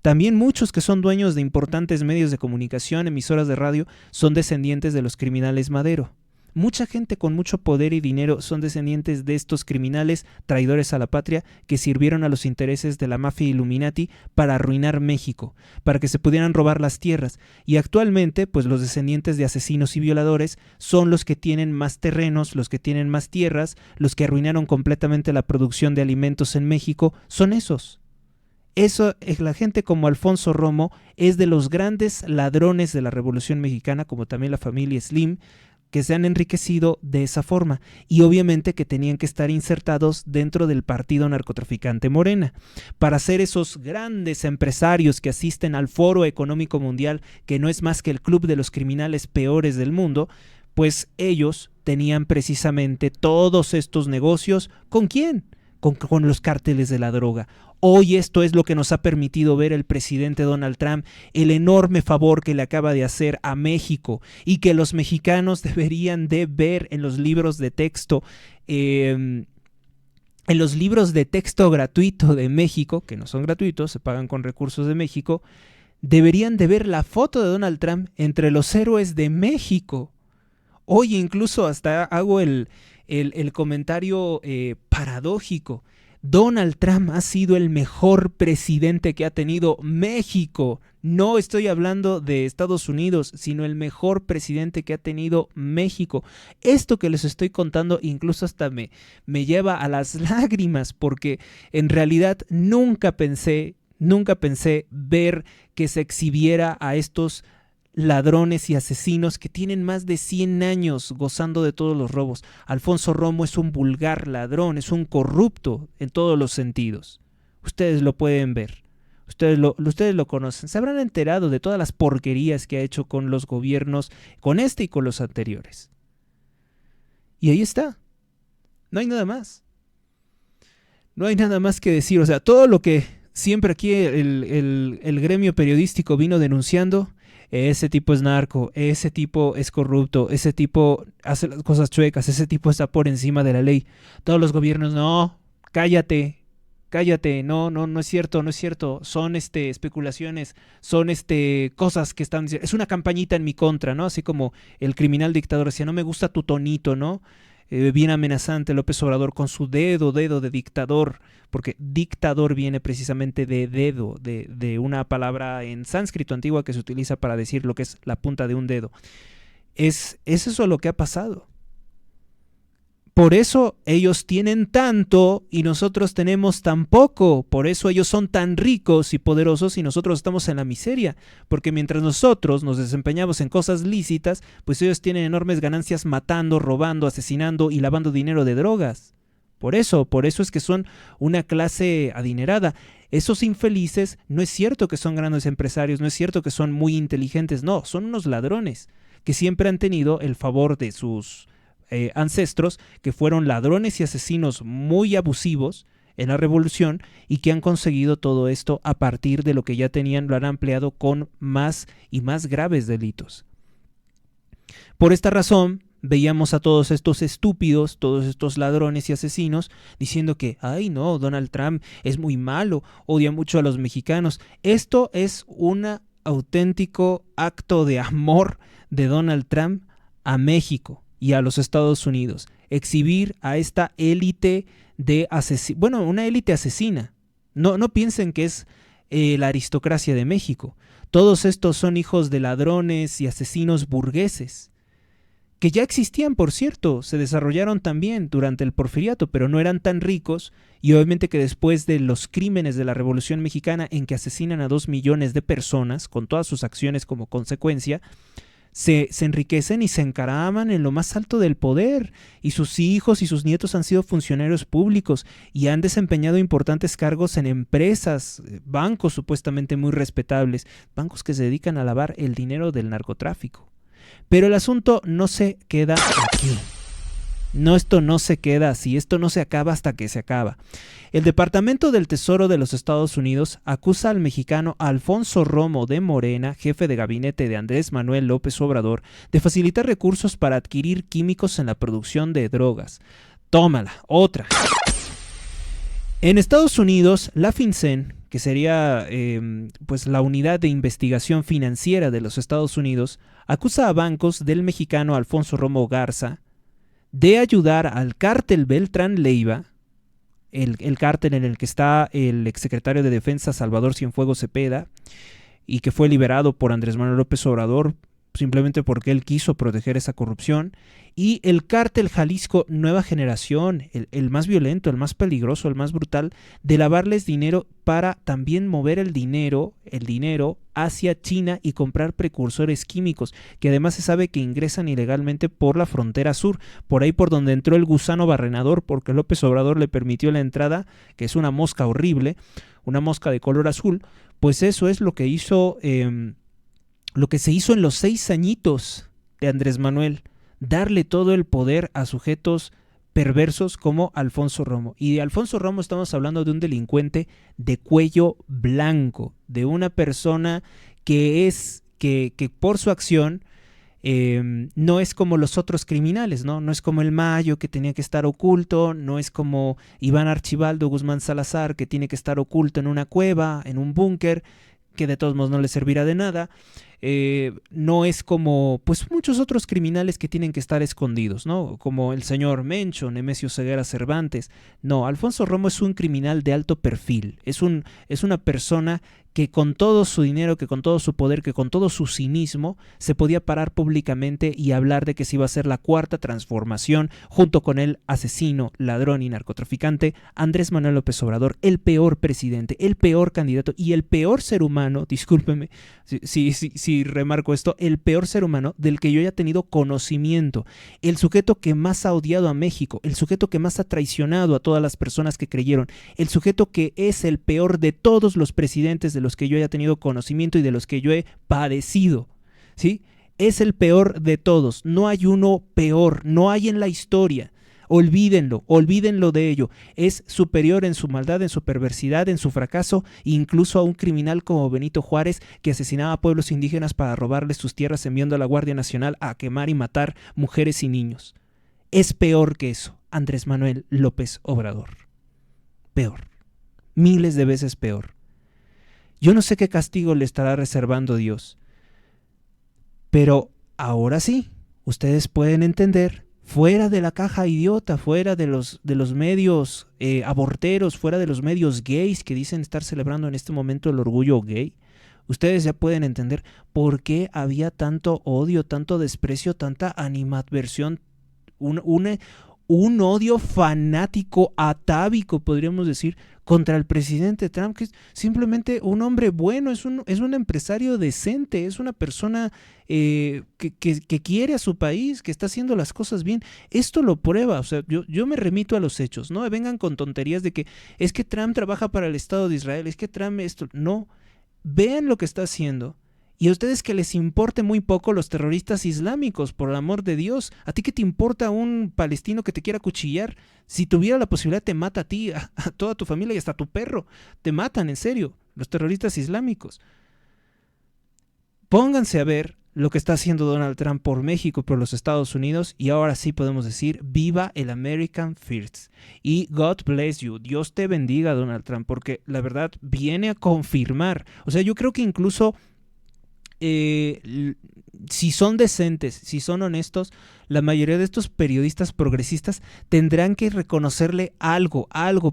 También muchos que son dueños de importantes medios de comunicación, emisoras de radio, son descendientes de los criminales Madero. Mucha gente con mucho poder y dinero son descendientes de estos criminales traidores a la patria que sirvieron a los intereses de la mafia Illuminati para arruinar México, para que se pudieran robar las tierras. Y actualmente, pues los descendientes de asesinos y violadores son los que tienen más terrenos, los que tienen más tierras, los que arruinaron completamente la producción de alimentos en México, son esos. Eso es la gente como Alfonso Romo, es de los grandes ladrones de la Revolución Mexicana, como también la familia Slim, que se han enriquecido de esa forma y obviamente que tenían que estar insertados dentro del partido narcotraficante Morena para ser esos grandes empresarios que asisten al Foro Económico Mundial, que no es más que el club de los criminales peores del mundo. Pues ellos tenían precisamente todos estos negocios. ¿Con quién? Con los cárteles de la droga. Hoy esto es lo que nos ha permitido ver el presidente Donald Trump, el enorme favor que le acaba de hacer a México y que los mexicanos deberían de ver en los libros de texto, en los libros de texto gratuito de México, que no son gratuitos, se pagan con recursos de México. Deberían de ver la foto de Donald Trump entre los héroes de México. Hoy incluso hasta hago el comentario paradójico. Donald Trump ha sido el mejor presidente que ha tenido México. No estoy hablando de Estados Unidos, sino el mejor presidente que ha tenido México. Esto que les estoy contando incluso hasta me lleva a las lágrimas, porque en realidad nunca pensé ver que se exhibiera a estos ladrones y asesinos que tienen más de 100 años gozando de todos los robos. Alfonso Romo es un vulgar ladrón, es un corrupto en todos los sentidos. Ustedes lo pueden ver. Ustedes lo conocen. Se habrán enterado de todas las porquerías que ha hecho con los gobiernos, con este y con los anteriores. Y ahí está. No hay nada más. No hay nada más que decir. O sea, todo lo que siempre aquí el gremio periodístico vino denunciando, ese tipo es narco, ese tipo es corrupto, ese tipo hace las cosas chuecas, ese tipo está por encima de la ley. Todos los gobiernos, no, cállate, no es cierto, son especulaciones, son cosas que están diciendo, es una campañita en mi contra, ¿no? Así como el criminal dictador decía, no me gusta tu tonito, ¿no? Bien amenazante López Obrador con su dedo de dictador, porque dictador viene precisamente de dedo, de una palabra en sánscrito antigua que se utiliza para decir lo que es la punta de un dedo. Es eso lo que ha pasado. Por eso ellos tienen tanto y nosotros tenemos tan poco. Por eso ellos son tan ricos y poderosos y nosotros estamos en la miseria. Porque mientras nosotros nos desempeñamos en cosas lícitas, pues ellos tienen enormes ganancias matando, robando, asesinando y lavando dinero de drogas. Por eso es que son una clase adinerada. Esos infelices, no es cierto que son grandes empresarios, no es cierto que son muy inteligentes, no, son unos ladrones que siempre han tenido el favor de sus ancestros, que fueron ladrones y asesinos muy abusivos en la revolución y que han conseguido todo esto a partir de lo que ya tenían, lo han ampliado con más y más graves delitos. Por esta razón, veíamos a todos estos estúpidos, todos estos ladrones y asesinos diciendo que, ay no, Donald Trump es muy malo, odia mucho a los mexicanos. Esto es un auténtico acto de amor de Donald Trump a México y a los Estados Unidos. Exhibir a esta élite de asesinos, bueno, una élite asesina. No piensen que es la aristocracia de México. Todos estos son hijos de ladrones y asesinos burgueses, que ya existían, por cierto, se desarrollaron también durante el Porfiriato, pero no eran tan ricos, y obviamente que después de los crímenes de la Revolución Mexicana, en que asesinan a 2 millones de personas, con todas sus acciones como consecuencia, se enriquecen y se encaraman en lo más alto del poder, y sus hijos y sus nietos han sido funcionarios públicos y han desempeñado importantes cargos en empresas, bancos supuestamente muy respetables, bancos que se dedican a lavar el dinero del narcotráfico. Pero el asunto no se queda aquí. Esto no se queda así, esto no se acaba hasta que se acaba. El Departamento del Tesoro de los Estados Unidos acusa al mexicano Alfonso Romo de Morena, jefe de gabinete de Andrés Manuel López Obrador, de facilitar recursos para adquirir químicos en la producción de drogas. Tómala, otra. En Estados Unidos, la FinCEN, que sería pues la unidad de investigación financiera de los Estados Unidos, acusa a bancos del mexicano Alfonso Romo Garza de ayudar al cártel Beltrán Leiva, el cártel en el que está el exsecretario de Defensa Salvador Cienfuegos Cepeda, y que fue liberado por Andrés Manuel López Obrador simplemente porque él quiso proteger esa corrupción, y el cártel Jalisco Nueva Generación, el más violento, el más peligroso, el más brutal, de lavarles dinero para también mover el dinero hacia China y comprar precursores químicos, que además se sabe que ingresan ilegalmente por la frontera sur, por ahí por donde entró el gusano barrenador, porque López Obrador le permitió la entrada, que es una mosca horrible, una mosca de color azul. Pues eso es lo que hizo, lo que se hizo en los 6 añitos de Andrés Manuel, darle todo el poder a sujetos perversos como Alfonso Romo. Y de Alfonso Romo estamos hablando de un delincuente de cuello blanco, de una persona que por su acción no es como los otros criminales, no es como el Mayo, que tenía que estar oculto, no es como Iván Archibaldo Guzmán Salazar, que tiene que estar oculto en una cueva, en un búnker, que de todos modos no le servirá de nada. No es como pues muchos otros criminales que tienen que estar escondidos, ¿no? Como el señor Mencho, Nemesio Ceguera Cervantes. No, Alfonso Romo es un criminal de alto perfil, es una persona que con todo su dinero, que con todo su poder, que con todo su cinismo, se podía parar públicamente y hablar de que se iba a hacer la cuarta transformación junto con el asesino, ladrón y narcotraficante Andrés Manuel López Obrador, el peor presidente, el peor candidato y el peor ser humano, discúlpeme si remarco esto, el peor ser humano del que yo haya tenido conocimiento, el sujeto que más ha odiado a México, el sujeto que más ha traicionado a todas las personas que creyeron, el sujeto que es el peor de todos los presidentes de los que yo haya tenido conocimiento y de los que yo he padecido, ¿sí? Es el peor de todos, no hay uno peor, no hay en la historia. Olvídenlo de ello. Es superior en su maldad, en su perversidad, en su fracaso, incluso a un criminal como Benito Juárez, que asesinaba a pueblos indígenas para robarles sus tierras enviando a la Guardia Nacional a quemar y matar mujeres y niños. Es peor que eso, Andrés Manuel López Obrador. Peor. Miles de veces peor. Yo no sé qué castigo le estará reservando Dios, pero ahora sí, ustedes pueden entender, fuera de la caja idiota, fuera de los medios aborteros, fuera de los medios gays que dicen estar celebrando en este momento el orgullo gay, ustedes ya pueden entender por qué había tanto odio, tanto desprecio, tanta animadversión, un odio fanático, atávico, podríamos decir, contra el presidente Trump, que es simplemente un hombre bueno, es un empresario decente, es una persona que quiere a su país, que está haciendo las cosas bien. Esto lo prueba, o sea, yo me remito a los hechos, no vengan con tonterías de que es que Trump trabaja para el Estado de Israel, es que Trump esto, no, vean lo que está haciendo. Y a ustedes que les importe muy poco los terroristas islámicos, por el amor de Dios. ¿A ti qué te importa un palestino que te quiera acuchillar? Si tuviera la posibilidad te mata a ti, a toda tu familia y hasta a tu perro. Te matan, en serio, los terroristas islámicos. Pónganse a ver lo que está haciendo Donald Trump por México, por los Estados Unidos, y ahora sí podemos decir, viva el American First. Y God bless you, Dios te bendiga, Donald Trump, porque la verdad viene a confirmar. O sea, yo creo que incluso si son decentes, si son honestos, la mayoría de estos periodistas progresistas tendrán que reconocerle algo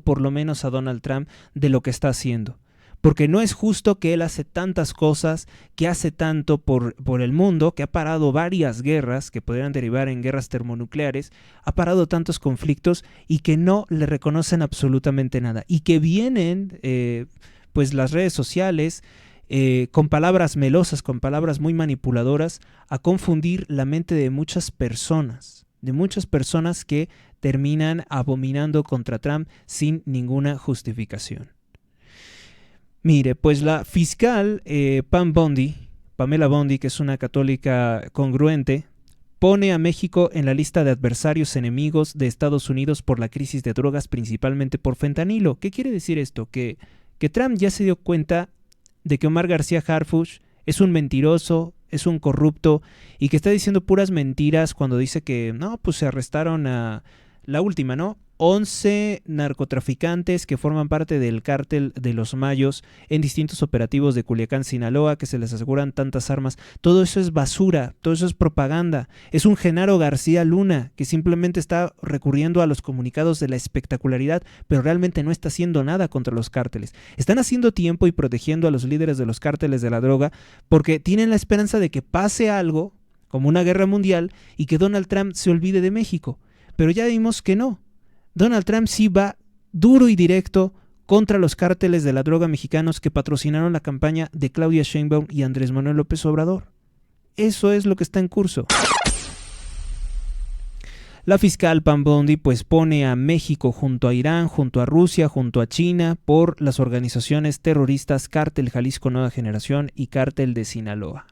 por lo menos a Donald Trump de lo que está haciendo. Porque no es justo que él hace tantas cosas, que hace tanto por el mundo, que ha parado varias guerras que podrían derivar en guerras termonucleares, ha parado tantos conflictos y que no le reconocen absolutamente nada. Y que vienen pues las redes sociales con palabras melosas, con palabras muy manipuladoras, a confundir la mente de muchas personas que terminan abominando contra Trump sin ninguna justificación. Mire, pues la fiscal Pamela Bondi, que es una católica congruente, pone a México en la lista de adversarios enemigos de Estados Unidos por la crisis de drogas, principalmente por fentanilo. ¿Qué quiere decir esto? Que Trump ya se dio cuenta de que Omar García Harfuch es un mentiroso, es un corrupto y que está diciendo puras mentiras cuando dice que no, pues se arrestaron a la última, ¿no? 11 narcotraficantes que forman parte del cártel de los Mayos en distintos operativos de Culiacán, Sinaloa, que se les aseguran tantas armas. Todo eso es basura, todo eso es propaganda. Es un Genaro García Luna que simplemente está recurriendo a los comunicados de la espectacularidad, pero realmente no está haciendo nada contra los cárteles. Están haciendo tiempo y protegiendo a los líderes de los cárteles de la droga porque tienen la esperanza de que pase algo, como una guerra mundial, y que Donald Trump se olvide de México. Pero ya vimos que no. Donald Trump sí va duro y directo contra los cárteles de la droga mexicanos que patrocinaron la campaña de Claudia Sheinbaum y Andrés Manuel López Obrador. Eso es lo que está en curso. La fiscal Pam Bondi pues pone a México junto a Irán, junto a Rusia, junto a China por las organizaciones terroristas Cártel Jalisco Nueva Generación y Cártel de Sinaloa.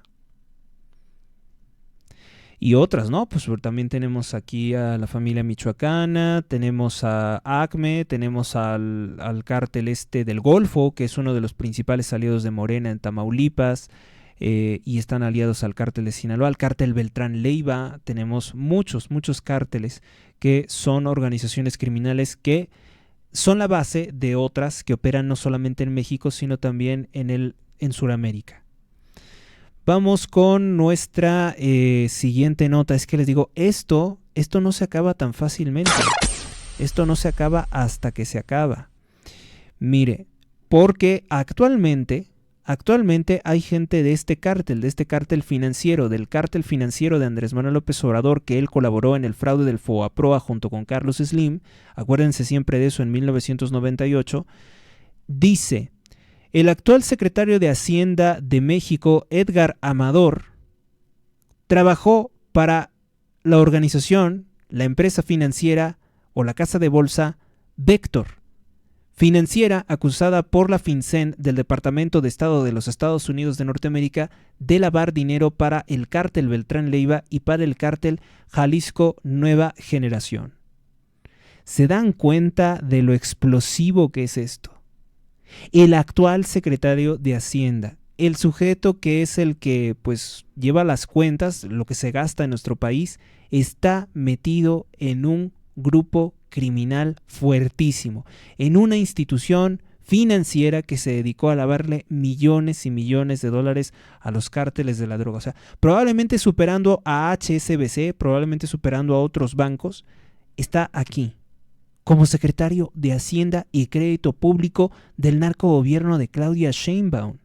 Y otras, ¿no? Pues también tenemos aquí a la familia michoacana, tenemos a ACME, tenemos al cártel del Golfo, que es uno de los principales aliados de Morena en Tamaulipas, y están aliados al cártel de Sinaloa, al cártel Beltrán Leiva. Tenemos muchos cárteles que son organizaciones criminales que son la base de otras que operan no solamente en México, sino también en Sudamérica. Vamos con nuestra siguiente nota. Es que les digo, esto no se acaba tan fácilmente. Esto no se acaba hasta que se acaba. Mire, porque actualmente Actualmente hay gente de este cártel financiero, del cártel financiero de Andrés Manuel López Obrador, que él colaboró en el fraude del FOAPROA junto con Carlos Slim, acuérdense siempre de eso en 1998, dice, el actual secretario de Hacienda de México, Edgar Amador, trabajó para la organización, la empresa financiera o la casa de bolsa Vector, financiera acusada por la FinCEN del Departamento de Estado de los Estados Unidos de Norteamérica de lavar dinero para el cártel Beltrán Leiva y para el cártel Jalisco Nueva Generación. ¿Se dan cuenta de lo explosivo que es esto? El actual secretario de Hacienda, el sujeto que es el que pues lleva las cuentas, lo que se gasta en nuestro país, está metido en un grupo criminal fuertísimo, en una institución financiera que se dedicó a lavarle millones y millones de dólares a los cárteles de la droga. O sea, probablemente superando a HSBC, probablemente superando a otros bancos, está aquí, como secretario de Hacienda y Crédito Público del narcogobierno de Claudia Sheinbaum.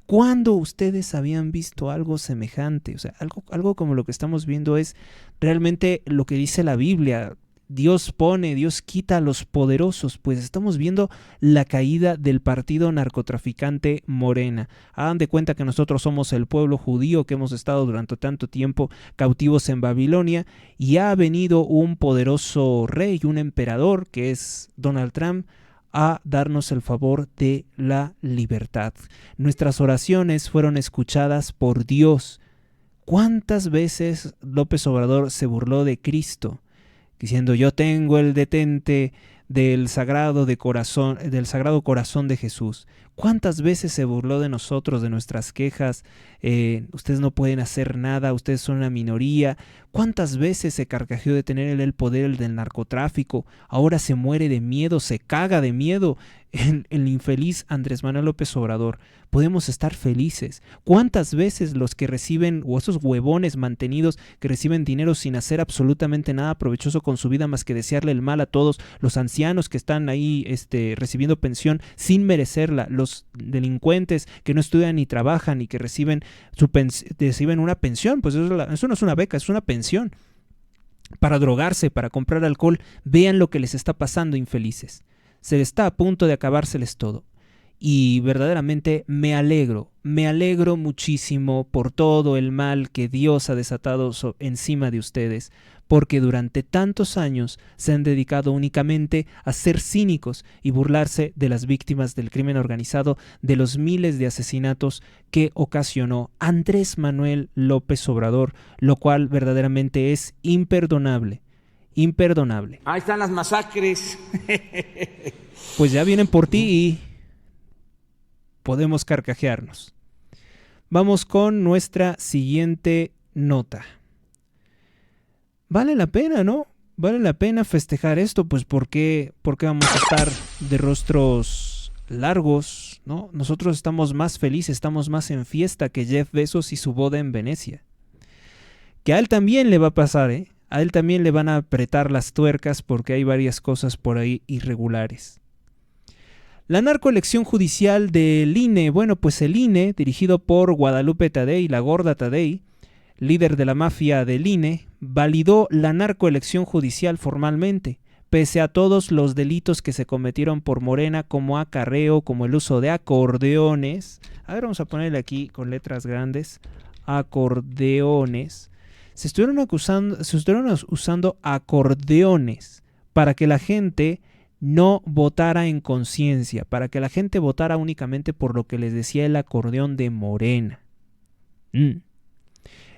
¿Cuándo ustedes habían visto algo semejante? O sea, algo como lo que estamos viendo es realmente lo que dice la Biblia. Dios quita a los poderosos, pues estamos viendo la caída del partido narcotraficante Morena. Hagan de cuenta que nosotros somos el pueblo judío que hemos estado durante tanto tiempo cautivos en Babilonia y ha venido un poderoso rey, un emperador que es Donald Trump, a darnos el favor de la libertad. Nuestras oraciones fueron escuchadas por Dios. ¿Cuántas veces López Obrador se burló de Cristo? Diciendo, yo tengo el detente del Sagrado Corazón de Jesús. ¿Cuántas veces se burló de nosotros, de nuestras quejas? Ustedes no pueden hacer nada, ustedes son una minoría. ¿Cuántas veces se carcajeó de tener el poder del narcotráfico? Ahora se muere de miedo, se caga de miedo el infeliz Andrés Manuel López Obrador. Podemos estar felices. ¿Cuántas veces los que reciben, o esos huevones mantenidos que reciben dinero sin hacer absolutamente nada provechoso con su vida más que desearle el mal a todos, los ancianos que están ahí recibiendo pensión sin merecerla, los delincuentes que no estudian ni trabajan y que reciben una pensión? Pues eso no es una beca, es una pensión para drogarse, para comprar alcohol. Vean lo que les está pasando, infelices. Se les está a punto de acabárseles todo. Y verdaderamente me alegro muchísimo por todo el mal que Dios ha desatado encima de ustedes, porque durante tantos años se han dedicado únicamente a ser cínicos y burlarse de las víctimas del crimen organizado, de los miles de asesinatos que ocasionó Andrés Manuel López Obrador, lo cual verdaderamente es imperdonable. Imperdonable. Ahí están las masacres. Pues ya vienen por ti y podemos carcajearnos. Vamos con nuestra siguiente nota. Vale la pena, ¿no? Vale la pena festejar esto, pues ¿por qué vamos a estar de rostros largos, ¿no? Nosotros estamos más felices, estamos más en fiesta que Jeff Bezos y su boda en Venecia. Que a él también le va a pasar, ¿eh? A él también le van a apretar las tuercas porque hay varias cosas por ahí irregulares. La narcoelección judicial del INE, bueno, pues el INE, dirigido por Guadalupe Tadei, la gorda Tadei, líder de la mafia del INE, validó la narcoelección judicial formalmente, pese a todos los delitos que se cometieron por Morena, como acarreo, como el uso de acordeones. A ver, vamos a ponerle aquí con letras grandes, acordeones. Se estuvieron usando acordeones para que la gente no votara en conciencia, para que la gente votara únicamente por lo que les decía el acordeón de Morena.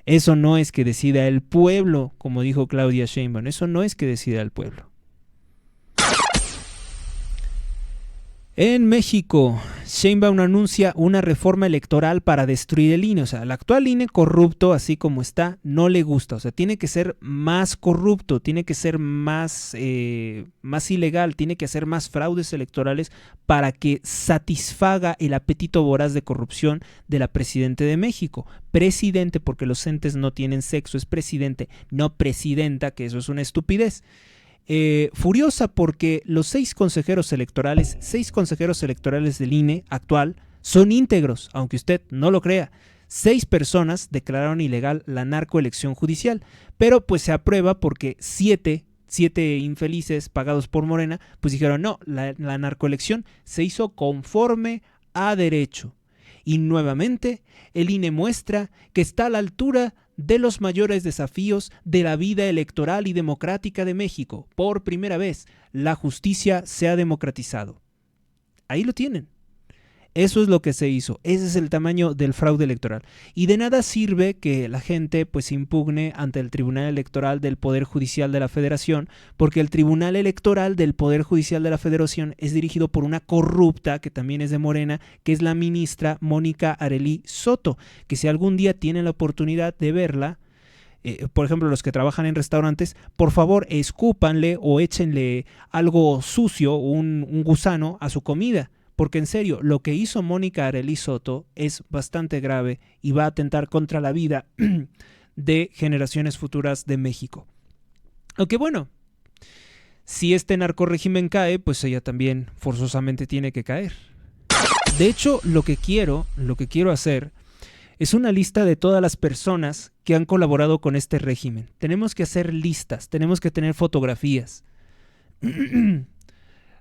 Eso no es que decida el pueblo, como dijo Claudia Sheinbaum, eso no es que decida el pueblo. En México, Sheinbaum anuncia una reforma electoral para destruir el INE. O sea, el actual INE corrupto, así como está, no le gusta. O sea, tiene que ser más corrupto, tiene que ser más ilegal, tiene que hacer más fraudes electorales para que satisfaga el apetito voraz de corrupción de la presidenta de México. Presidente, porque los entes no tienen sexo, es presidente, no presidenta, que eso es una estupidez. Furiosa porque los 6 consejeros electorales del INE actual son íntegros, aunque usted no lo crea. 6 personas declararon ilegal la narcoelección judicial, pero pues se aprueba porque 7 infelices pagados por Morena, pues dijeron no, la narcoelección se hizo conforme a derecho. Y nuevamente, el INE muestra que está a la altura de los mayores desafíos de la vida electoral y democrática de México. Por primera vez, la justicia se ha democratizado. Ahí lo tienen. Eso es lo que se hizo. Ese es el tamaño del fraude electoral. Y de nada sirve que la gente pues impugne ante el Tribunal Electoral del Poder Judicial de la Federación, porque el Tribunal Electoral del Poder Judicial de la Federación es dirigido por una corrupta, que también es de Morena, que es la ministra Mónica Arely Soto, que si algún día tienen la oportunidad de verla, por ejemplo, los que trabajan en restaurantes, por favor escúpanle o échenle algo sucio, un gusano a su comida. Porque en serio, lo que hizo Mónica Arely Soto es bastante grave y va a atentar contra la vida de generaciones futuras de México. Aunque bueno, si este narcorrégimen cae, pues ella también forzosamente tiene que caer. De hecho, lo que quiero hacer es una lista de todas las personas que han colaborado con este régimen. Tenemos que hacer listas, tenemos que tener fotografías.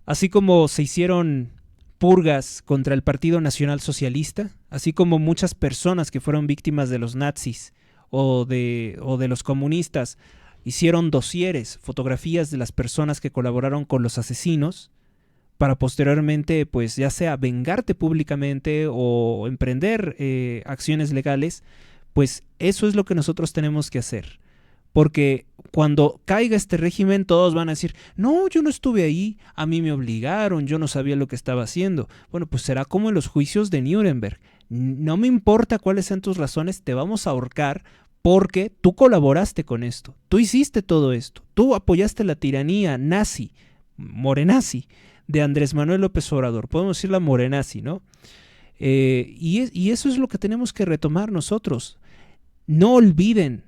Así como se hicieron purgas contra el Partido Nacional Socialista, así como muchas personas que fueron víctimas de los nazis o de los comunistas hicieron dosieres, fotografías de las personas que colaboraron con los asesinos, para posteriormente, pues ya sea vengarte públicamente o emprender acciones legales, pues eso es lo que nosotros tenemos que hacer. Porque cuando caiga este régimen todos van a decir, no, yo no estuve ahí, a mí me obligaron, yo no sabía lo que estaba haciendo. Bueno, pues será como en los juicios de Nuremberg. No me importa cuáles sean tus razones, te vamos a ahorcar porque tú colaboraste con esto, tú hiciste todo esto, tú apoyaste la tiranía nazi, morenazi, de Andrés Manuel López Obrador. Podemos decir la morenazi, ¿no? Y eso es lo que tenemos que retomar nosotros. No olviden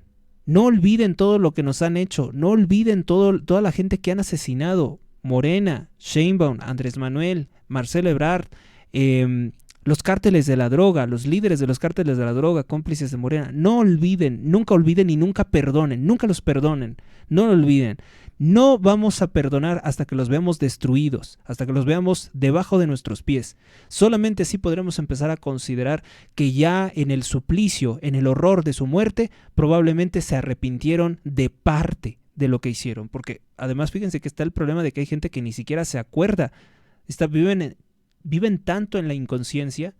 todo lo que nos han hecho, no olviden toda la gente que han asesinado, Morena, Sheinbaum, Andrés Manuel, Marcelo Ebrard, los cárteles de la droga, los líderes de los cárteles de la droga, cómplices de Morena. No olviden, nunca olviden y nunca perdonen, nunca los perdonen, no lo olviden. No vamos a perdonar hasta que los veamos destruidos, hasta que los veamos debajo de nuestros pies. Solamente así podremos empezar a considerar que ya en el suplicio, en el horror de su muerte, probablemente se arrepintieron de parte de lo que hicieron. Porque además fíjense que está el problema de que hay gente que ni siquiera se acuerda, viven tanto en la inconsciencia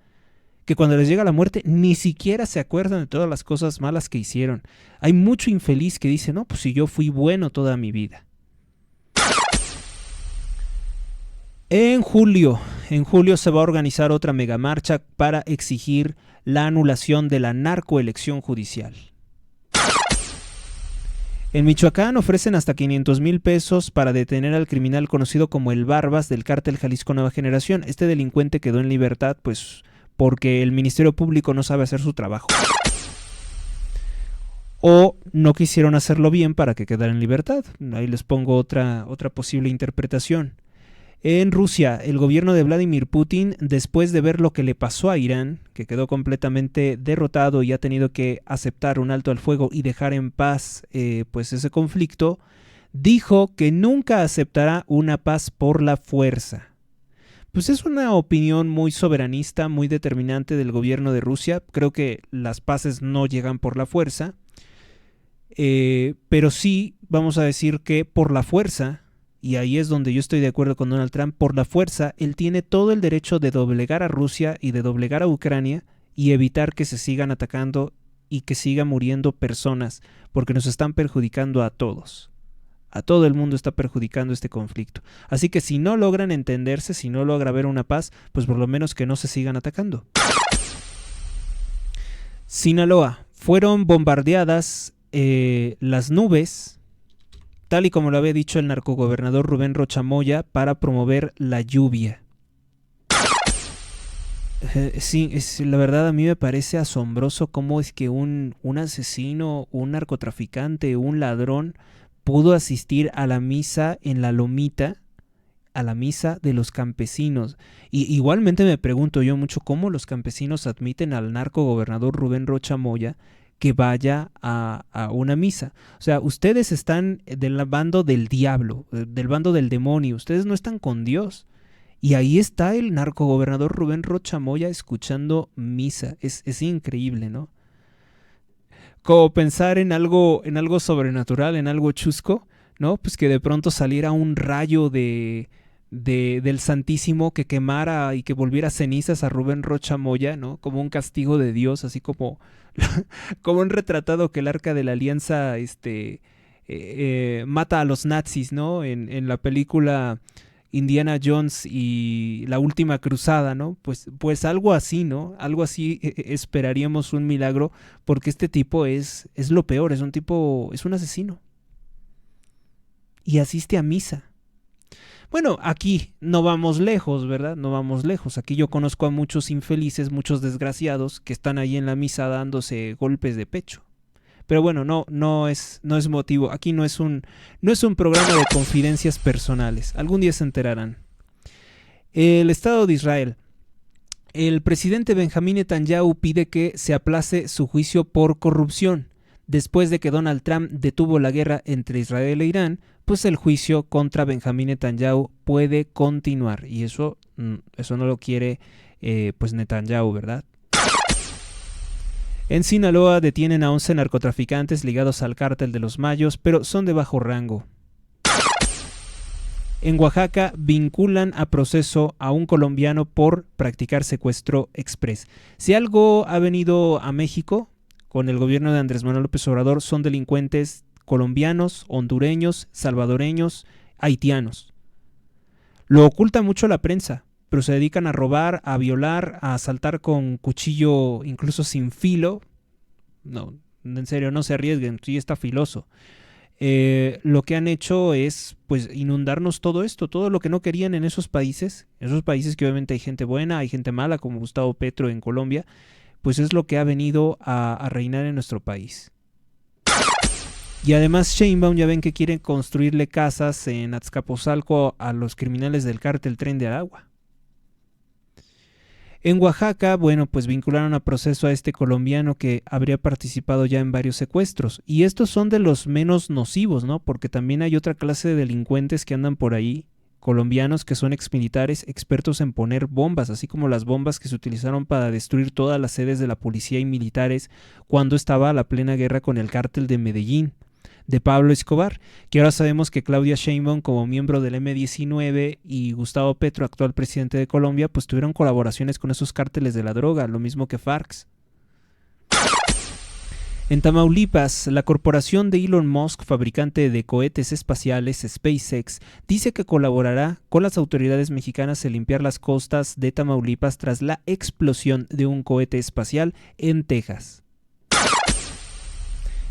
que cuando les llega la muerte ni siquiera se acuerdan de todas las cosas malas que hicieron. Hay mucho infeliz que dice, no, pues si yo fui bueno toda mi vida. En julio se va a organizar otra megamarcha para exigir la anulación de la narcoelección judicial. En Michoacán ofrecen hasta 500,000 pesos para detener al criminal conocido como el Barbas del cártel Jalisco Nueva Generación. Este delincuente quedó en libertad pues porque el Ministerio Público no sabe hacer su trabajo. O no quisieron hacerlo bien para que quedara en libertad. Ahí les pongo otra posible interpretación. En Rusia, el gobierno de Vladimir Putin, después de ver lo que le pasó a Irán, que quedó completamente derrotado y ha tenido que aceptar un alto al fuego y dejar en paz pues ese conflicto, dijo que nunca aceptará una paz por la fuerza. Pues es una opinión muy soberanista, muy determinante del gobierno de Rusia. Creo que las paces no llegan por la fuerza, pero sí vamos a decir que por la fuerza, y ahí es donde yo estoy de acuerdo con Donald Trump, por la fuerza, él tiene todo el derecho de doblegar a Rusia y de doblegar a Ucrania y evitar que se sigan atacando y que sigan muriendo personas, porque nos están perjudicando a todos. A todo el mundo está perjudicando este conflicto. Así que si no logran entenderse, si no logra haber una paz, pues por lo menos que no se sigan atacando. Sinaloa. Fueron bombardeadas las nubes, tal y como lo había dicho el narcogobernador Rubén Rocha Moya, para promover la lluvia. Sí, la verdad a mí me parece asombroso cómo es que un asesino, un narcotraficante, un ladrón pudo asistir a la misa en La Lomita a la misa de los campesinos. Y igualmente me pregunto yo mucho cómo los campesinos admiten al narcogobernador Rubén Rocha Moya que vaya a una misa. O sea, ustedes están del bando del diablo, del bando del demonio, ustedes no están con Dios. Y ahí está el narcogobernador Rubén Rocha Moya escuchando misa. Es increíble, ¿no? Como pensar en algo sobrenatural, en algo chusco, ¿no? Pues que de pronto saliera un rayo del Santísimo que quemara y que volviera cenizas a Rubén Rocha Moya, ¿no? Como un castigo de Dios, así como, como un retratado que el Arca de la Alianza mata a los nazis, ¿no? En la película Indiana Jones y la Última Cruzada, ¿no? Pues algo así, ¿no? Algo así esperaríamos un milagro, porque este tipo es lo peor, es un asesino. Y asiste a misa. Bueno, aquí no vamos lejos, ¿verdad? No vamos lejos. Aquí yo conozco a muchos infelices, muchos desgraciados que están ahí en la misa dándose golpes de pecho. Pero bueno, no es motivo. Aquí no es un programa de confidencias personales. Algún día se enterarán. El Estado de Israel. El presidente Benjamín Netanyahu pide que se aplace su juicio por corrupción. Después de que Donald Trump detuvo la guerra entre Israel e Irán, pues el juicio contra Benjamín Netanyahu puede continuar. Y eso no lo quiere pues Netanyahu, ¿verdad? En Sinaloa detienen a 11 narcotraficantes ligados al cártel de los Mayos, pero son de bajo rango. En Oaxaca vinculan a proceso a un colombiano por practicar secuestro express. Si algo ha venido a México con el gobierno de Andrés Manuel López Obrador, son delincuentes colombianos, hondureños, salvadoreños, haitianos. Lo oculta mucho la prensa, pero se dedican a robar, a violar, a asaltar con cuchillo incluso sin filo. No, en serio, no se arriesguen, sí está filoso. Lo que han hecho es pues inundarnos todo esto, todo lo que no querían en esos países que obviamente hay gente buena, hay gente mala como Gustavo Petro en Colombia, pues es lo que ha venido a reinar en nuestro país. Y además Sheinbaum ya ven que quieren construirle casas en Azcapotzalco a los criminales del cártel Tren de Aragua. En Oaxaca, bueno, pues vincularon a proceso a este colombiano que habría participado ya en varios secuestros. Y estos son de los menos nocivos, ¿no? Porque también hay otra clase de delincuentes que andan por ahí, colombianos que son exmilitares expertos en poner bombas, así como las bombas que se utilizaron para destruir todas las sedes de la policía y militares cuando estaba a la plena guerra con el cártel de Medellín, de Pablo Escobar, que ahora sabemos que Claudia Sheinbaum como miembro del M-19 y Gustavo Petro, actual presidente de Colombia, pues tuvieron colaboraciones con esos cárteles de la droga, lo mismo que FARC. En Tamaulipas, la corporación de Elon Musk, fabricante de cohetes espaciales SpaceX, dice que colaborará con las autoridades mexicanas en limpiar las costas de Tamaulipas tras la explosión de un cohete espacial en Texas.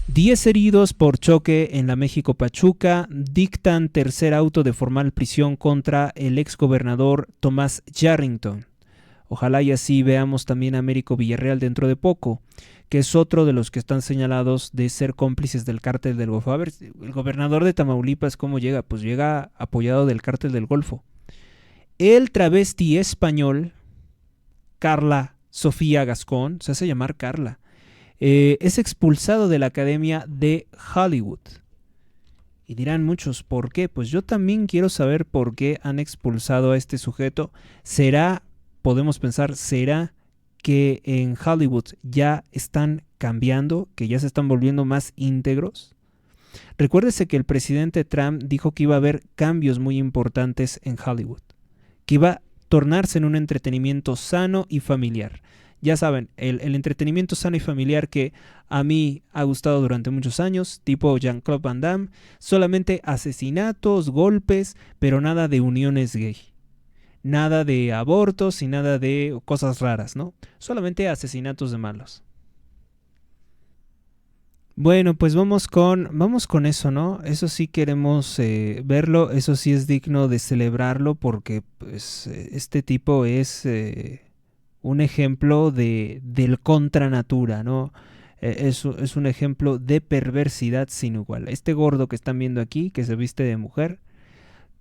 10 heridos por choque en la México Pachuca, dictan tercer auto de formal prisión contra el exgobernador Tomás Yarrington. Ojalá y así veamos también a Américo Villarreal dentro de poco, que es otro de los que están señalados de ser cómplices del cártel del Golfo. A ver, el gobernador de Tamaulipas, ¿cómo llega? Pues llega apoyado del cártel del Golfo. El travesti español, Carla Sofía Gascón, se hace llamar Carla, es expulsado de la Academia de Hollywood. Y dirán muchos, ¿por qué? Pues yo también quiero saber por qué han expulsado a este sujeto. Podemos pensar, ¿será que en Hollywood ya están cambiando, que ya se están volviendo más íntegros? Recuérdese que el presidente Trump dijo que iba a haber cambios muy importantes en Hollywood, que iba a tornarse en un entretenimiento sano y familiar. Ya saben, el entretenimiento sano y familiar que a mí ha gustado durante muchos años, tipo Jean-Claude Van Damme, solamente asesinatos, golpes, pero nada de uniones gay. Nada de abortos y nada de cosas raras, ¿no? Solamente asesinatos de malos. Bueno, pues vamos con eso, ¿no? Eso sí queremos verlo, eso sí es digno de celebrarlo porque pues, este tipo es un ejemplo del contra natura, ¿no? Es un ejemplo de perversidad sin igual. Este gordo que están viendo aquí, que se viste de mujer,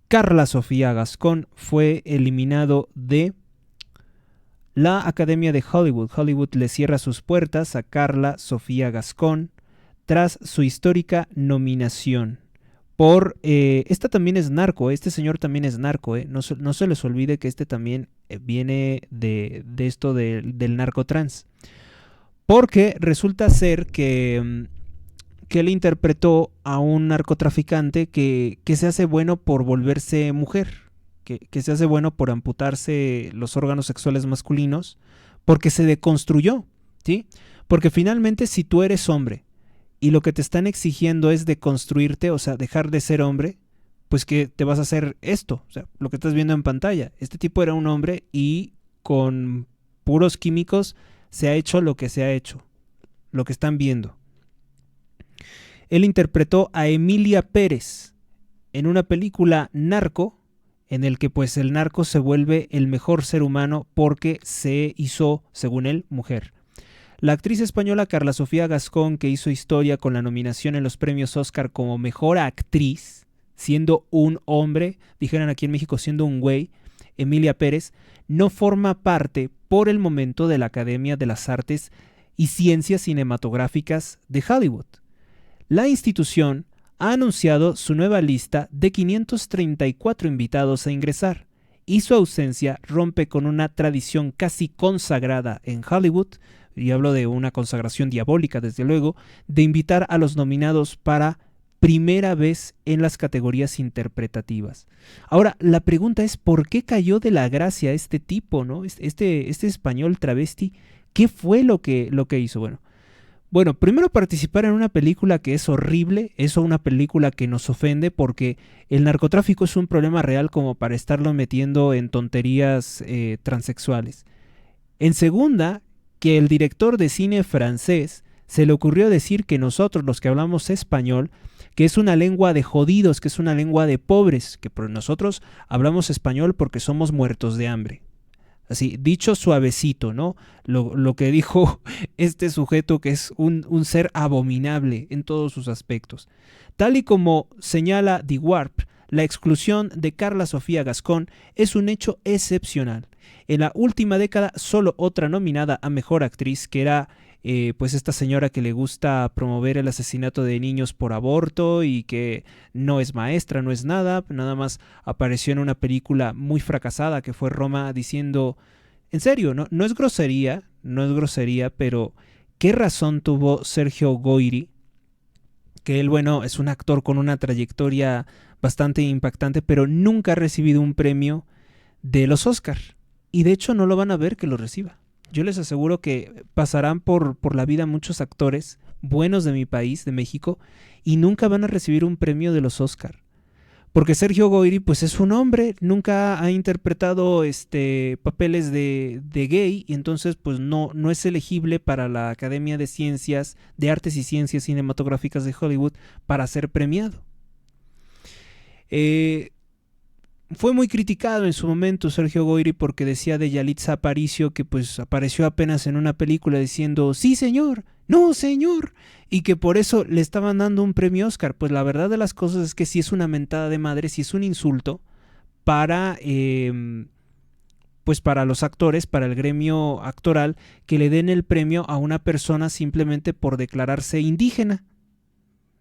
Carla Sofía Gascón fue eliminado de la Academia de Hollywood. Hollywood le cierra sus puertas a Carla Sofía Gascón tras su histórica nominación por... esta también es narco, este señor también es narco, no se les olvide que este también viene de esto del narcotrans. Porque resulta ser que él interpretó a un narcotraficante que se hace bueno por volverse mujer, que se hace bueno por amputarse los órganos sexuales masculinos, porque se deconstruyó, ¿sí? Porque finalmente si tú eres hombre y lo que te están exigiendo es deconstruirte, o sea, dejar de ser hombre, pues que te vas a hacer esto, o sea, lo que estás viendo en pantalla. Este tipo era un hombre y con puros químicos se ha hecho lo que se ha hecho, lo que están viendo. Él interpretó a Emilia Pérez en una película Narco, en el que pues el narco se vuelve el mejor ser humano porque se hizo, según él, mujer. La actriz española Carla Sofía Gascón, que hizo historia con la nominación en los premios Oscar como mejor actriz, siendo un hombre, dijeran aquí en México siendo un güey, Emilia Pérez, no forma parte por el momento de la Academia de las Artes y Ciencias Cinematográficas de Hollywood. La institución ha anunciado su nueva lista de 534 invitados a ingresar, y su ausencia rompe con una tradición casi consagrada en Hollywood, y hablo de una consagración diabólica desde luego, de invitar a los nominados para primera vez en las categorías interpretativas. Ahora, la pregunta es, ¿por qué cayó de la gracia este tipo, ¿no? Este español travesti? ¿Qué fue lo que hizo? Bueno, primero participar en una película que es horrible, eso una película que nos ofende porque el narcotráfico es un problema real como para estarlo metiendo en tonterías transexuales. En segunda, que el director de cine francés se le ocurrió decir que nosotros, los que hablamos español, que es una lengua de jodidos, que es una lengua de pobres, que nosotros hablamos español porque somos muertos de hambre. Así, dicho suavecito, ¿no? Lo que dijo este sujeto, que es un ser abominable en todos sus aspectos. Tal y como señala The Warp, la exclusión de Carla Sofía Gascón es un hecho excepcional. En la última década, solo otra nominada a Mejor Actriz, que era pues esta señora que le gusta promover el asesinato de niños por aborto y que no es maestra, no es nada más apareció en una película muy fracasada que fue Roma, diciendo, en serio, no es grosería, pero ¿qué razón tuvo Sergio Goyri? Que él, es un actor con una trayectoria bastante impactante, pero nunca ha recibido un premio de los Oscar. Y de hecho no lo van a ver que lo reciba. Yo les aseguro que pasarán por la vida muchos actores buenos de mi país, de México, y nunca van a recibir un premio de los Oscar. Porque Sergio Goyri, pues es un hombre, nunca ha interpretado papeles de gay, y entonces pues no es elegible para la Academia de Ciencias, de Artes y Ciencias Cinematográficas de Hollywood para ser premiado. Fue muy criticado en su momento Sergio Goyri porque decía de Yalitza Aparicio que pues apareció apenas en una película diciendo sí señor, no señor, y que por eso le estaban dando un premio Oscar. Pues la verdad de las cosas es que sí es una mentada de madre, sí es un insulto para pues para los actores, para el gremio actoral, que le den el premio a una persona simplemente por declararse indígena.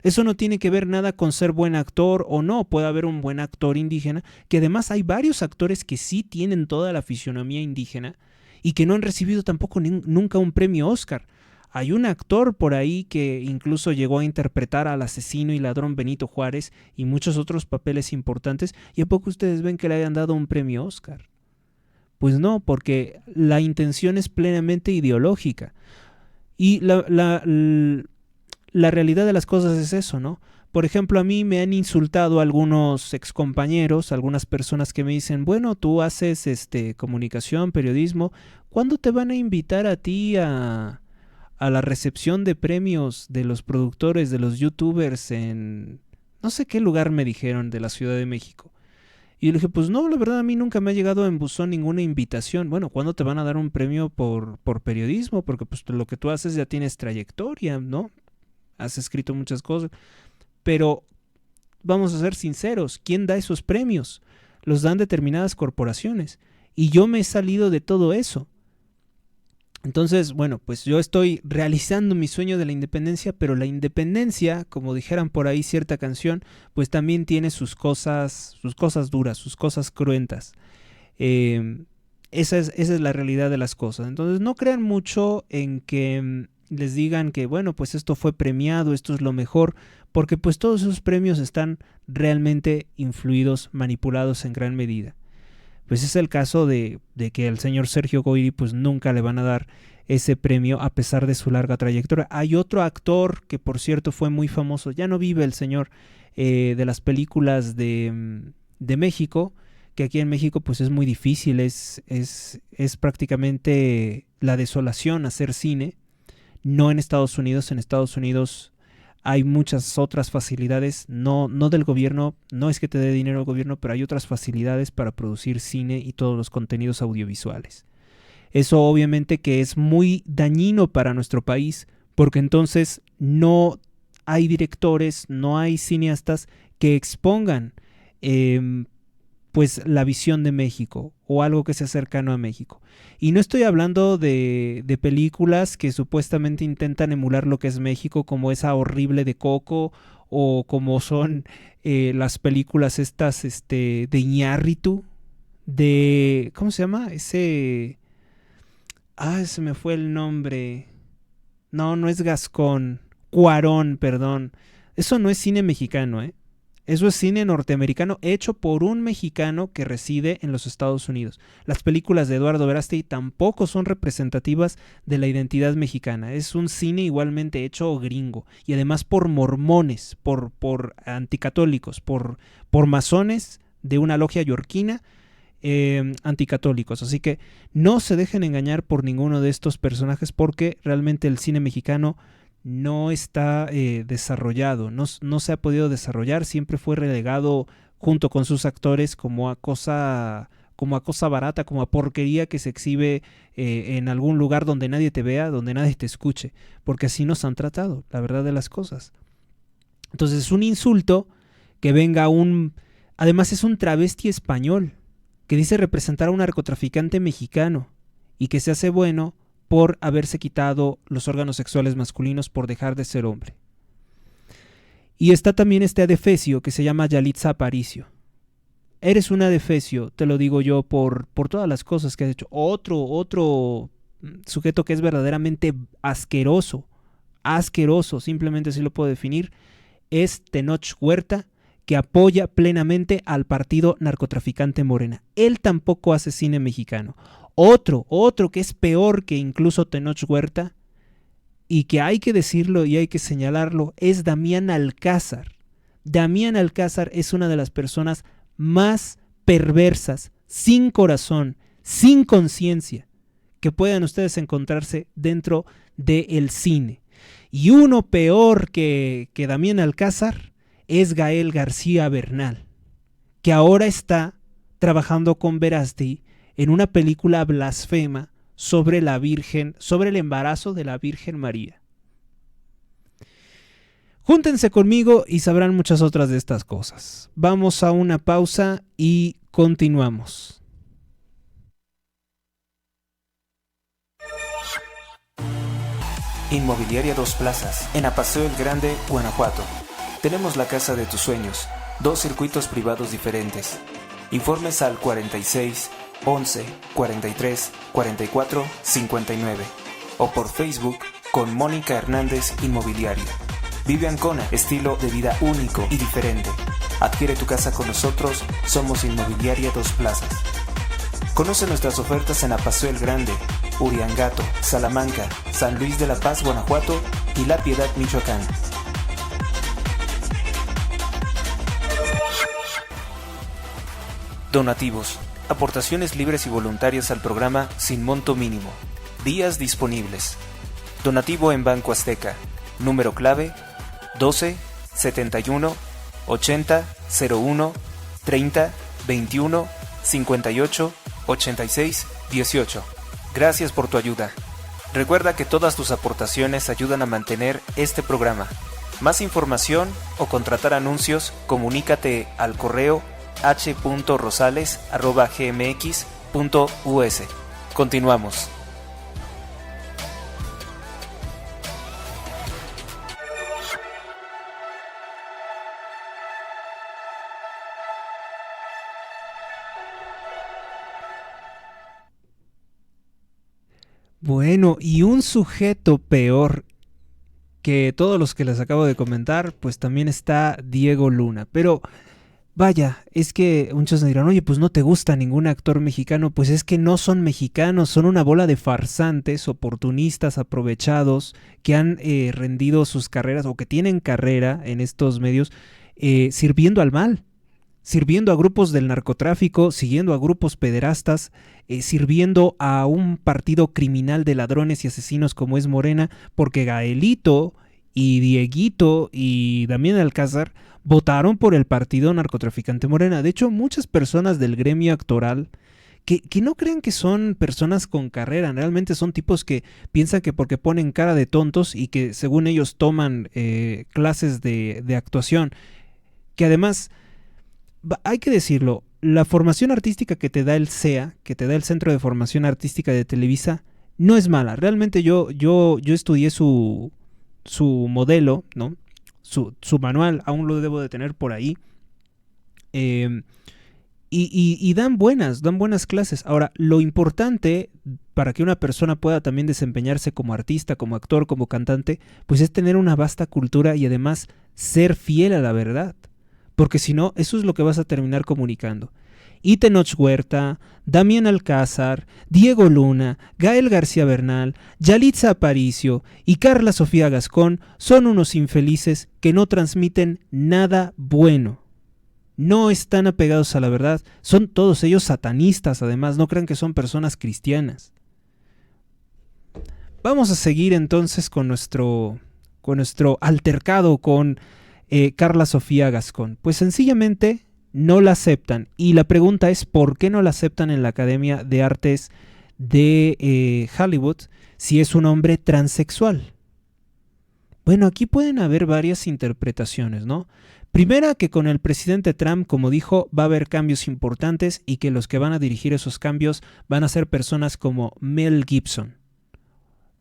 Eso no tiene que ver nada con ser buen actor o no, puede haber un buen actor indígena, que además hay varios actores que sí tienen toda la fisionomía indígena y que no han recibido tampoco nunca un premio Oscar. Hay un actor por ahí que incluso llegó a interpretar al asesino y ladrón Benito Juárez y muchos otros papeles importantes, ¿y a poco ustedes ven que le hayan dado un premio Oscar? Pues no, porque la intención es plenamente ideológica. Y la realidad de las cosas es eso, ¿no? Por ejemplo, a mí me han insultado algunos excompañeros, algunas personas que me dicen, bueno, tú haces comunicación, periodismo, ¿cuándo te van a invitar a ti a la recepción de premios de los productores, de los youtubers en no sé qué lugar me dijeron de la Ciudad de México? Y yo le dije, pues no, la verdad a mí nunca me ha llegado en buzón ninguna invitación. Bueno, ¿cuándo te van a dar un premio por periodismo? Porque pues lo que tú haces ya tienes trayectoria, ¿no? Has escrito muchas cosas, pero vamos a ser sinceros, ¿quién da esos premios? Los dan determinadas corporaciones. Y yo me he salido de todo eso. Entonces, bueno, pues yo estoy realizando mi sueño de la independencia, pero la independencia, como dijeran por ahí cierta canción, pues también tiene sus cosas duras, sus cosas cruentas. Esa es la realidad de las cosas. Entonces no crean mucho en que les digan que, bueno, pues esto fue premiado, esto es lo mejor, porque pues todos esos premios están realmente influidos, manipulados en gran medida. Pues es el caso de que al señor Sergio Goyri pues nunca le van a dar ese premio a pesar de su larga trayectoria. Hay otro actor que por cierto fue muy famoso, ya no vive el señor, de las películas de México, que aquí en México pues es muy difícil, es prácticamente la desolación hacer cine, no en Estados Unidos hay muchas otras facilidades, no del gobierno, no es que te dé dinero el gobierno, pero hay otras facilidades para producir cine y todos los contenidos audiovisuales. Eso obviamente que es muy dañino para nuestro país, porque entonces no hay directores, no hay cineastas que expongan pues la visión de México o algo que sea cercano a México. Y no estoy hablando de películas que supuestamente intentan emular lo que es México, como esa horrible de Coco o como son las películas estas de Iñárritu, de ¿cómo se llama? Se me fue el nombre. No es Gascón, Cuarón, perdón. Eso no es cine mexicano, Eso es cine norteamericano hecho por un mexicano que reside en los Estados Unidos. Las películas de Eduardo Verástegui tampoco son representativas de la identidad mexicana. Es un cine igualmente hecho gringo. Y además por mormones, por anticatólicos, por masones de una logia yorquina anticatólicos. Así que no se dejen engañar por ninguno de estos personajes porque realmente el cine mexicano no está desarrollado, no se ha podido desarrollar, siempre fue relegado junto con sus actores como a cosa barata, como a porquería que se exhibe en algún lugar donde nadie te vea, donde nadie te escuche, porque así nos han tratado, la verdad de las cosas. Entonces es un insulto que venga además es un travesti español, que dice representar a un narcotraficante mexicano y que se hace bueno por haberse quitado los órganos sexuales masculinos por dejar de ser hombre. Y está también este adefesio que se llama Yalitza Aparicio. Eres un adefesio, te lo digo yo, por todas las cosas que has hecho. Otro sujeto que es verdaderamente asqueroso, simplemente así lo puedo definir, es Tenoch Huerta, que apoya plenamente al partido narcotraficante Morena. Él tampoco hace cine mexicano. Otro que es peor que incluso Tenoch Huerta y que hay que decirlo y hay que señalarlo es Damián Alcázar. Damián Alcázar es una de las personas más perversas, sin corazón, sin conciencia, que puedan ustedes encontrarse dentro del cine. Y uno peor que Damián Alcázar es Gael García Bernal, que ahora está trabajando con Verástegui en una película blasfema sobre la Virgen, sobre el embarazo de la Virgen María. Júntense conmigo y sabrán muchas otras de estas cosas. Vamos a una pausa y continuamos. Inmobiliaria Dos Plazas, en Apaseo el Grande, Guanajuato. Tenemos la casa de tus sueños, 2 circuitos privados diferentes. Informes al 46 11 43 44 59 o por Facebook con Mónica Hernández Inmobiliaria. Vive Ancona, estilo de vida único y diferente. Adquiere tu casa con nosotros, somos Inmobiliaria Dos Plazas. Conoce nuestras ofertas en Apaseo el Grande, Uriangato, Salamanca, San Luis de la Paz, Guanajuato y La Piedad, Michoacán. Donativos. Aportaciones libres y voluntarias al programa sin monto mínimo. Días disponibles. Donativo en Banco Azteca. Número clave 12 71 80 01 30 21 58 86 18. Gracias por tu ayuda. Recuerda que todas tus aportaciones ayudan a mantener este programa. Más información o contratar anuncios, comunícate al correo h.rosales@gmx.us. Continuamos. Bueno, y un sujeto peor que todos los que les acabo de comentar, pues también está Diego Luna. Pero vaya, es que muchos me dirán, oye, pues no te gusta ningún actor mexicano. Pues es que no son mexicanos, son una bola de farsantes, oportunistas, aprovechados, que han rendido sus carreras o que tienen carrera en estos medios sirviendo al mal, sirviendo a grupos del narcotráfico, siguiendo a grupos pederastas, sirviendo a un partido criminal de ladrones y asesinos como es Morena, porque Gaelito y Dieguito y Damián Alcázar votaron por el partido narcotraficante Morena. De hecho, muchas personas del gremio actoral que no creen que son personas con carrera, realmente son tipos que piensan que porque ponen cara de tontos y que según ellos toman clases de actuación, que además, hay que decirlo, la formación artística que te da el CEA, que te da el Centro de Formación Artística de Televisa, no es mala. Realmente yo estudié su modelo, ¿no? Su manual, aún lo debo de tener por ahí. Y dan buenas clases. Ahora, lo importante para que una persona pueda también desempeñarse como artista, como actor, como cantante, pues es tener una vasta cultura y además ser fiel a la verdad. Porque si no, eso es lo que vas a terminar comunicando. Tenoch Huerta, Damián Alcázar, Diego Luna, Gael García Bernal, Yalitza Aparicio y Carla Sofía Gascón son unos infelices que no transmiten nada bueno. No están apegados a la verdad, son todos ellos satanistas, además, no crean que son personas cristianas. Vamos a seguir entonces con nuestro altercado con Carla Sofía Gascón. Pues sencillamente no la aceptan. Y la pregunta es, ¿por qué no la aceptan en la Academia de Artes de Hollywood si es un hombre transexual? Bueno, aquí pueden haber varias interpretaciones, ¿no? Primera, que con el presidente Trump, como dijo, va a haber cambios importantes y que los que van a dirigir esos cambios van a ser personas como Mel Gibson.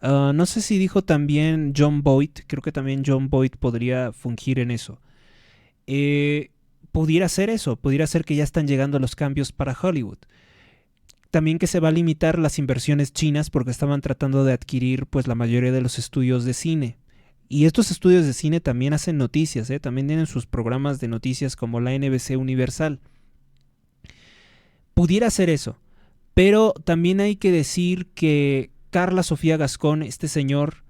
No sé si dijo también John Boyd, creo que también John Boyd podría fungir en eso. Pudiera ser eso, pudiera ser que ya están llegando los cambios para Hollywood. También que se va a limitar las inversiones chinas porque estaban tratando de adquirir pues la mayoría de los estudios de cine. Y estos estudios de cine también hacen noticias, también tienen sus programas de noticias como la NBC Universal. Pudiera ser eso, pero también hay que decir que Carla Sofía Gascón, este señor,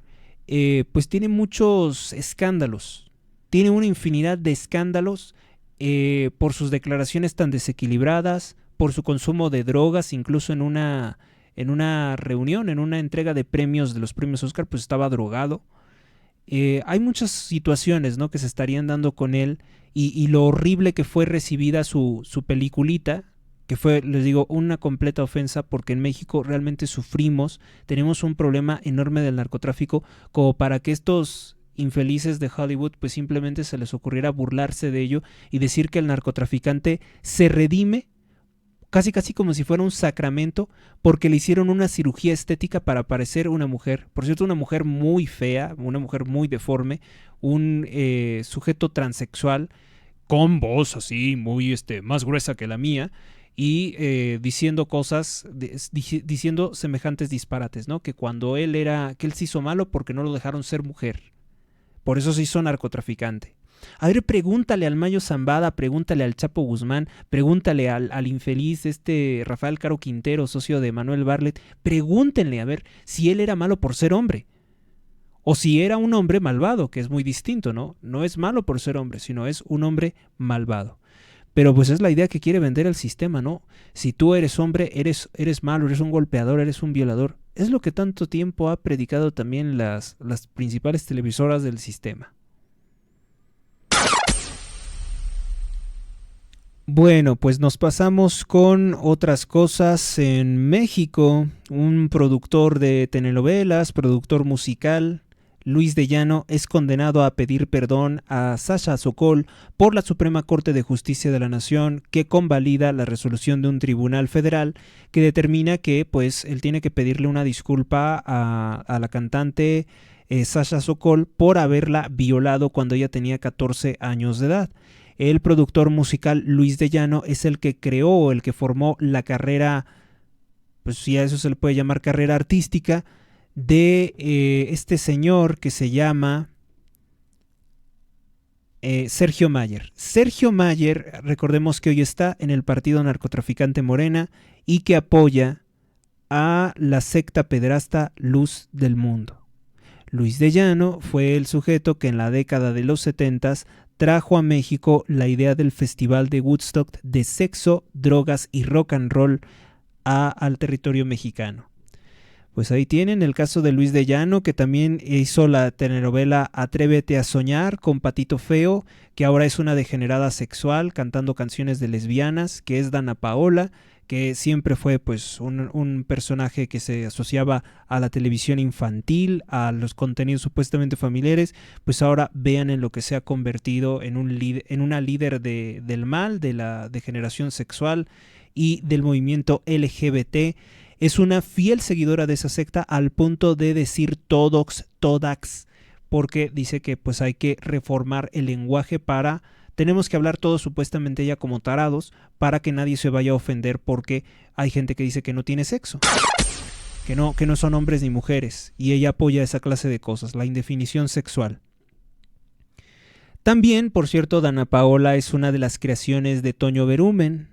pues tiene muchos escándalos, tiene una infinidad de escándalos por sus declaraciones tan desequilibradas, por su consumo de drogas, incluso en una reunión, en una entrega de premios de los premios Oscar, pues estaba drogado. Hay muchas situaciones, ¿no?, que se estarían dando con él y lo horrible que fue recibida su peliculita, que fue, les digo, una completa ofensa porque en México realmente sufrimos, tenemos un problema enorme del narcotráfico como para que estos infelices de Hollywood pues simplemente se les ocurriera burlarse de ello y decir que el narcotraficante se redime casi como si fuera un sacramento porque le hicieron una cirugía estética para parecer una mujer, por cierto una mujer muy fea, una mujer muy deforme, un sujeto transexual con voz así muy más gruesa que la mía y diciendo cosas, diciendo semejantes disparates, ¿no? Que cuando que él se hizo malo porque no lo dejaron ser mujer, por eso se hizo narcotraficante. A ver, pregúntale al Mayo Zambada, pregúntale al Chapo Guzmán, pregúntale al infeliz Rafael Caro Quintero, socio de Manuel Bartlett, pregúntenle a ver si él era malo por ser hombre, o si era un hombre malvado, que es muy distinto, ¿no? No es malo por ser hombre, sino es un hombre malvado. Pero pues es la idea que quiere vender el sistema, ¿no? Si tú eres hombre, eres malo, eres un golpeador, eres un violador. Es lo que tanto tiempo ha predicado también las principales televisoras del sistema. Bueno, pues nos pasamos con otras cosas. En México, un productor de telenovelas, productor musical, Luis de Llano es condenado a pedir perdón a Sasha Sokol por la Suprema Corte de Justicia de la Nación, que convalida la resolución de un tribunal federal que determina que pues él tiene que pedirle una disculpa a la cantante Sasha Sokol por haberla violado cuando ella tenía 14 años de edad. El productor musical Luis de Llano es el que creó, el que formó la carrera, pues si a eso se le puede llamar carrera artística, de este señor que se llama Sergio Mayer. Sergio Mayer, recordemos que hoy está en el partido narcotraficante Morena y que apoya a la secta pederasta Luz del Mundo. Luis de Llano fue el sujeto que en la década de los 70s trajo a México la idea del Festival de Woodstock de sexo, drogas y rock and roll al territorio mexicano. Pues ahí tienen el caso de Luis de Llano, que también hizo la telenovela Atrévete a soñar con Patito Feo, que ahora es una degenerada sexual cantando canciones de lesbianas, que es Dana Paola, que siempre fue pues un personaje que se asociaba a la televisión infantil, a los contenidos supuestamente familiares. Pues ahora vean en lo que se ha convertido en una líder del mal, de la degeneración sexual y del movimiento LGBT. Es una fiel seguidora de esa secta al punto de decir todax, porque dice que pues hay que reformar el lenguaje tenemos que hablar todos supuestamente ella como tarados para que nadie se vaya a ofender, porque hay gente que dice que no tiene sexo, que no son hombres ni mujeres, y ella apoya esa clase de cosas, la indefinición sexual. También, por cierto, Dana Paola es una de las creaciones de Toño Berumen,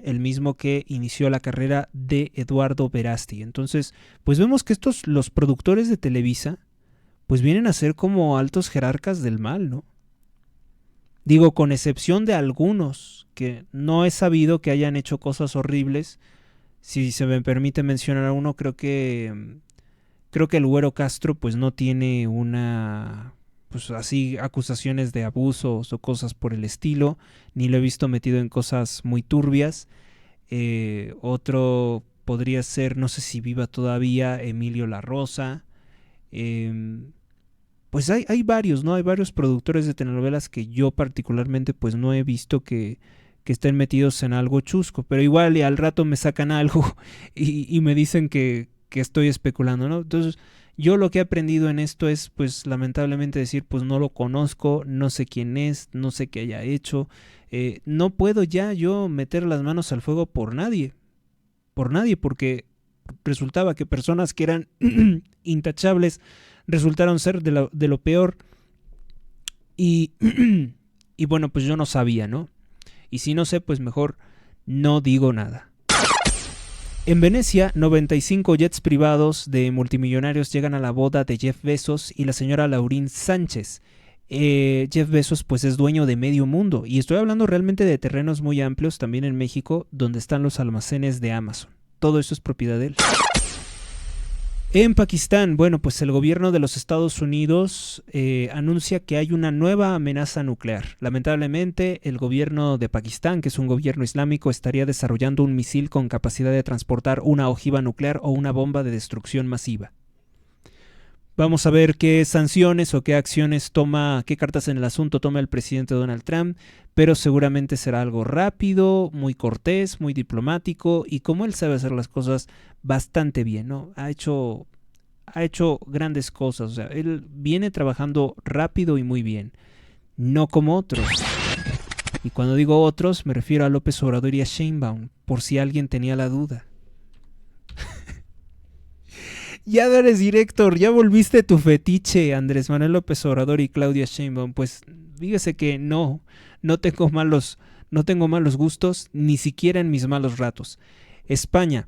el mismo que inició la carrera de Eduardo Verástegui. Entonces, pues vemos que los productores de Televisa, pues vienen a ser como altos jerarcas del mal, ¿no? Digo, con excepción de algunos que no he sabido que hayan hecho cosas horribles. Si se me permite mencionar a uno, creo que el Güero Castro pues no tiene pues así acusaciones de abusos o cosas por el estilo, ni lo he visto metido en cosas muy turbias. Otro podría ser, no sé si viva todavía, Emilio La Rosa. Pues hay varios, ¿no? Hay varios productores de telenovelas que yo particularmente pues no he visto que estén metidos en algo chusco, pero igual y al rato me sacan algo y me dicen que estoy especulando, ¿no? Entonces, yo lo que he aprendido en esto es, pues, lamentablemente decir, pues, no lo conozco, no sé quién es, no sé qué haya hecho. No puedo ya yo meter las manos al fuego por nadie, porque resultaba que personas que eran intachables resultaron ser de lo peor. Y bueno, pues yo no sabía, ¿no? Y si no sé, pues mejor no digo nada. En Venecia, 95 jets privados de multimillonarios llegan a la boda de Jeff Bezos y la señora Laurín Sánchez. Jeff Bezos pues es dueño de medio mundo, y estoy hablando realmente de terrenos muy amplios también en México, donde están los almacenes de Amazon. Todo eso es propiedad de él. En Pakistán, bueno, pues el gobierno de los Estados Unidos anuncia que hay una nueva amenaza nuclear. Lamentablemente, el gobierno de Pakistán, que es un gobierno islámico, estaría desarrollando un misil con capacidad de transportar una ojiva nuclear o una bomba de destrucción masiva. Vamos a ver qué sanciones o qué acciones qué cartas en el asunto toma el presidente Donald Trump, pero seguramente será algo rápido, muy cortés, muy diplomático, y como él sabe hacer las cosas bastante bien, ¿no? Ha hecho grandes cosas, o sea, él viene trabajando rápido y muy bien, no como otros. Y cuando digo otros, me refiero a López Obrador y a Sheinbaum, por si alguien tenía la duda. Ya no eres director, ya volviste tu fetiche, Andrés Manuel López Obrador y Claudia Sheinbaum. Pues fíjese que no tengo malos gustos, ni siquiera en mis malos ratos. España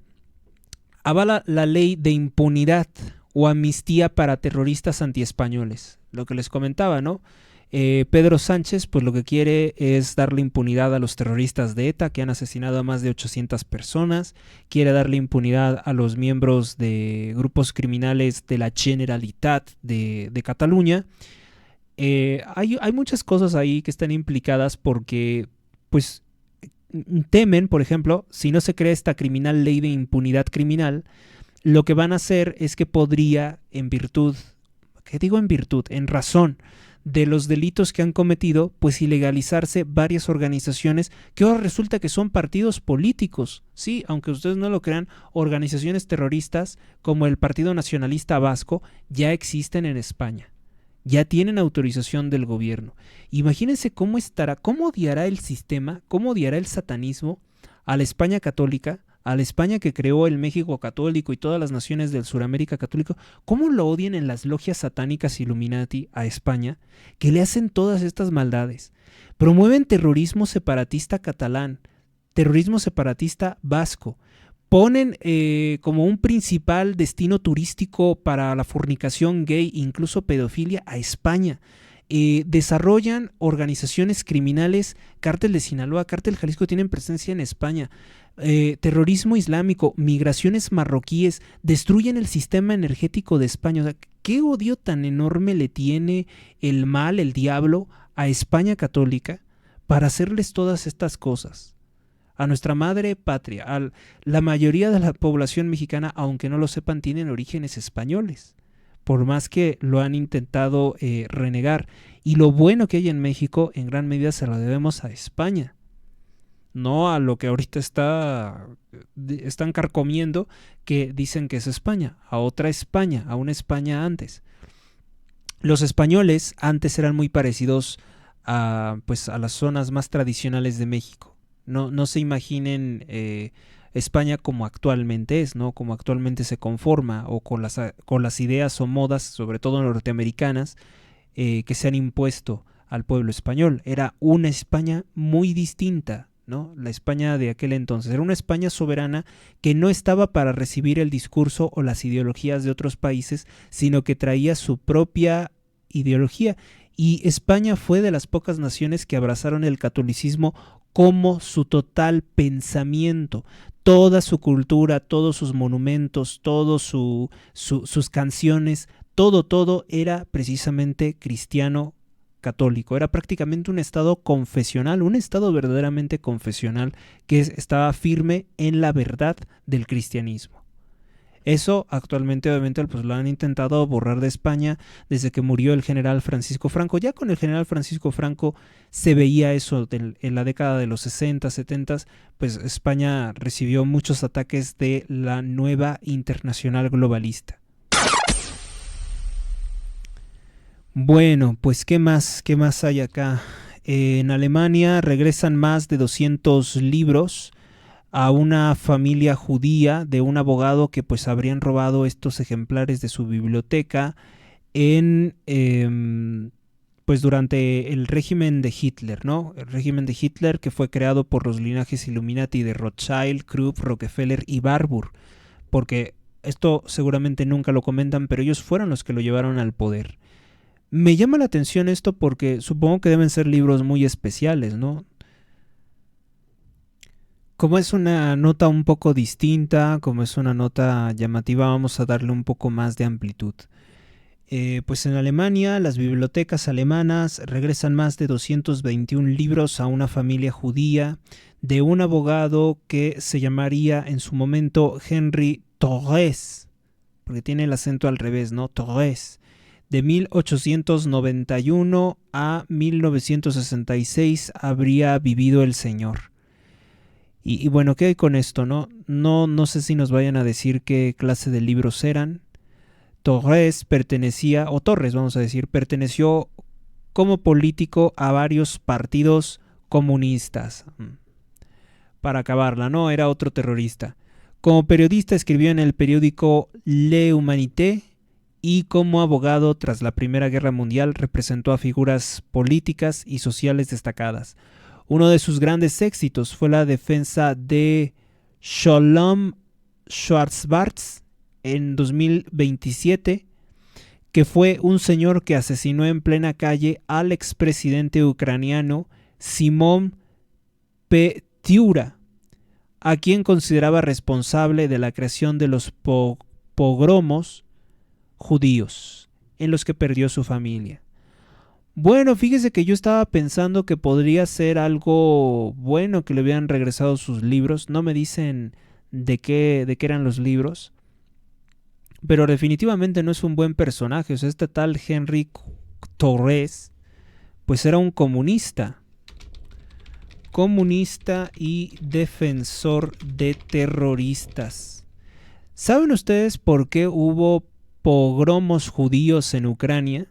avala la ley de impunidad o amnistía para terroristas antiespañoles. Lo que les comentaba, ¿no? Pedro Sánchez pues lo que quiere es darle impunidad a los terroristas de ETA que han asesinado a más de 800 personas, quiere darle impunidad a los miembros de grupos criminales de la Generalitat de Cataluña. Hay muchas cosas ahí que están implicadas porque pues temen, por ejemplo, si no se crea esta ley de impunidad criminal, lo que van a hacer es que podría, en virtud ¿qué digo en virtud? En razón de los delitos que han cometido, pues ilegalizarse varias organizaciones que ahora resulta que son partidos políticos. Sí, aunque ustedes no lo crean, organizaciones terroristas como el Partido Nacionalista Vasco ya existen en España. Ya tienen autorización del gobierno. Imagínense cómo estará, cómo odiará el sistema, cómo odiará el satanismo a la España católica, a la España que creó el México católico y todas las naciones del Suramérica católico, cómo lo odian en las logias satánicas Illuminati a España, que le hacen todas estas maldades. Promueven terrorismo separatista catalán, terrorismo separatista vasco, ponen como un principal destino turístico para la fornicación gay, incluso pedofilia, a España. Desarrollan organizaciones criminales, Cártel de Sinaloa, Cártel Jalisco tienen presencia en España. Terrorismo islámico, migraciones marroquíes, destruyen el sistema energético de España. O sea, ¿qué odio tan enorme le tiene el mal, el diablo, a España católica para hacerles todas estas cosas? A nuestra madre patria, la mayoría de la población mexicana, aunque no lo sepan, tienen orígenes españoles, por más que lo han intentado renegar. Y lo bueno que hay en México, en gran medida se lo debemos a España, no a lo que ahorita están carcomiendo, que dicen que es España, a otra España, a una España antes. Los españoles antes eran muy parecidos a las zonas más tradicionales de México. No se imaginen España como actualmente es, ¿no? Como actualmente se conforma, o con las ideas o modas, sobre todo norteamericanas, que se han impuesto al pueblo español. Era una España muy distinta, ¿no? La España de aquel entonces era una España soberana que no estaba para recibir el discurso o las ideologías de otros países, sino que traía su propia ideología. Y España fue de las pocas naciones que abrazaron el catolicismo como su total pensamiento. Toda su cultura, todos sus monumentos, todos sus canciones, todo era precisamente cristiano católico. Era prácticamente un estado confesional, un estado verdaderamente confesional que estaba firme en la verdad del cristianismo. Eso actualmente obviamente pues lo han intentado borrar de España desde que murió el general Francisco Franco. Ya con el general Francisco Franco se veía eso en la década de los 60, 70, pues España recibió muchos ataques de la nueva internacional globalista. Bueno, pues ¿qué más hay acá? En Alemania regresan más de 200 libros a una familia judía de un abogado que pues habrían robado estos ejemplares de su biblioteca pues durante el régimen de Hitler, ¿no? El régimen de Hitler, que fue creado por los linajes Illuminati de Rothschild, Krupp, Rockefeller y Barbour, porque esto seguramente nunca lo comentan, pero ellos fueron los que lo llevaron al poder. Me llama la atención esto porque supongo que deben ser libros muy especiales, ¿no? Como es una nota un poco distinta, como es una nota llamativa, vamos a darle un poco más de amplitud. Pues en Alemania, las bibliotecas alemanas regresan más de 221 libros a una familia judía de un abogado que se llamaría en su momento Henry Torres, porque tiene el acento al revés, ¿no? Torres. De 1891 a 1966 habría vivido el señor. Y bueno, ¿qué hay con esto? No sé si nos vayan a decir qué clase de libros eran. Torres perteneció como político a varios partidos comunistas. Para acabarla, ¿no? Era otro terrorista. Como periodista escribió en el periódico Le Humanité y como abogado tras la Primera Guerra Mundial representó a figuras políticas y sociales destacadas. Uno de sus grandes éxitos fue la defensa de Sholom Schwarzbart en 2027, que fue un señor que asesinó en plena calle al expresidente ucraniano Simón Petiura, a quien consideraba responsable de la creación de los pogromos judíos, en los que perdió su familia. Bueno, fíjese que yo estaba pensando que podría ser algo bueno que le hubieran regresado sus libros. No me dicen de qué eran los libros. pero definitivamente no es un buen personaje. O sea, este tal Henry Torres, pues era un comunista y defensor de terroristas. ¿Saben ustedes por qué hubo pogromos judíos en Ucrania?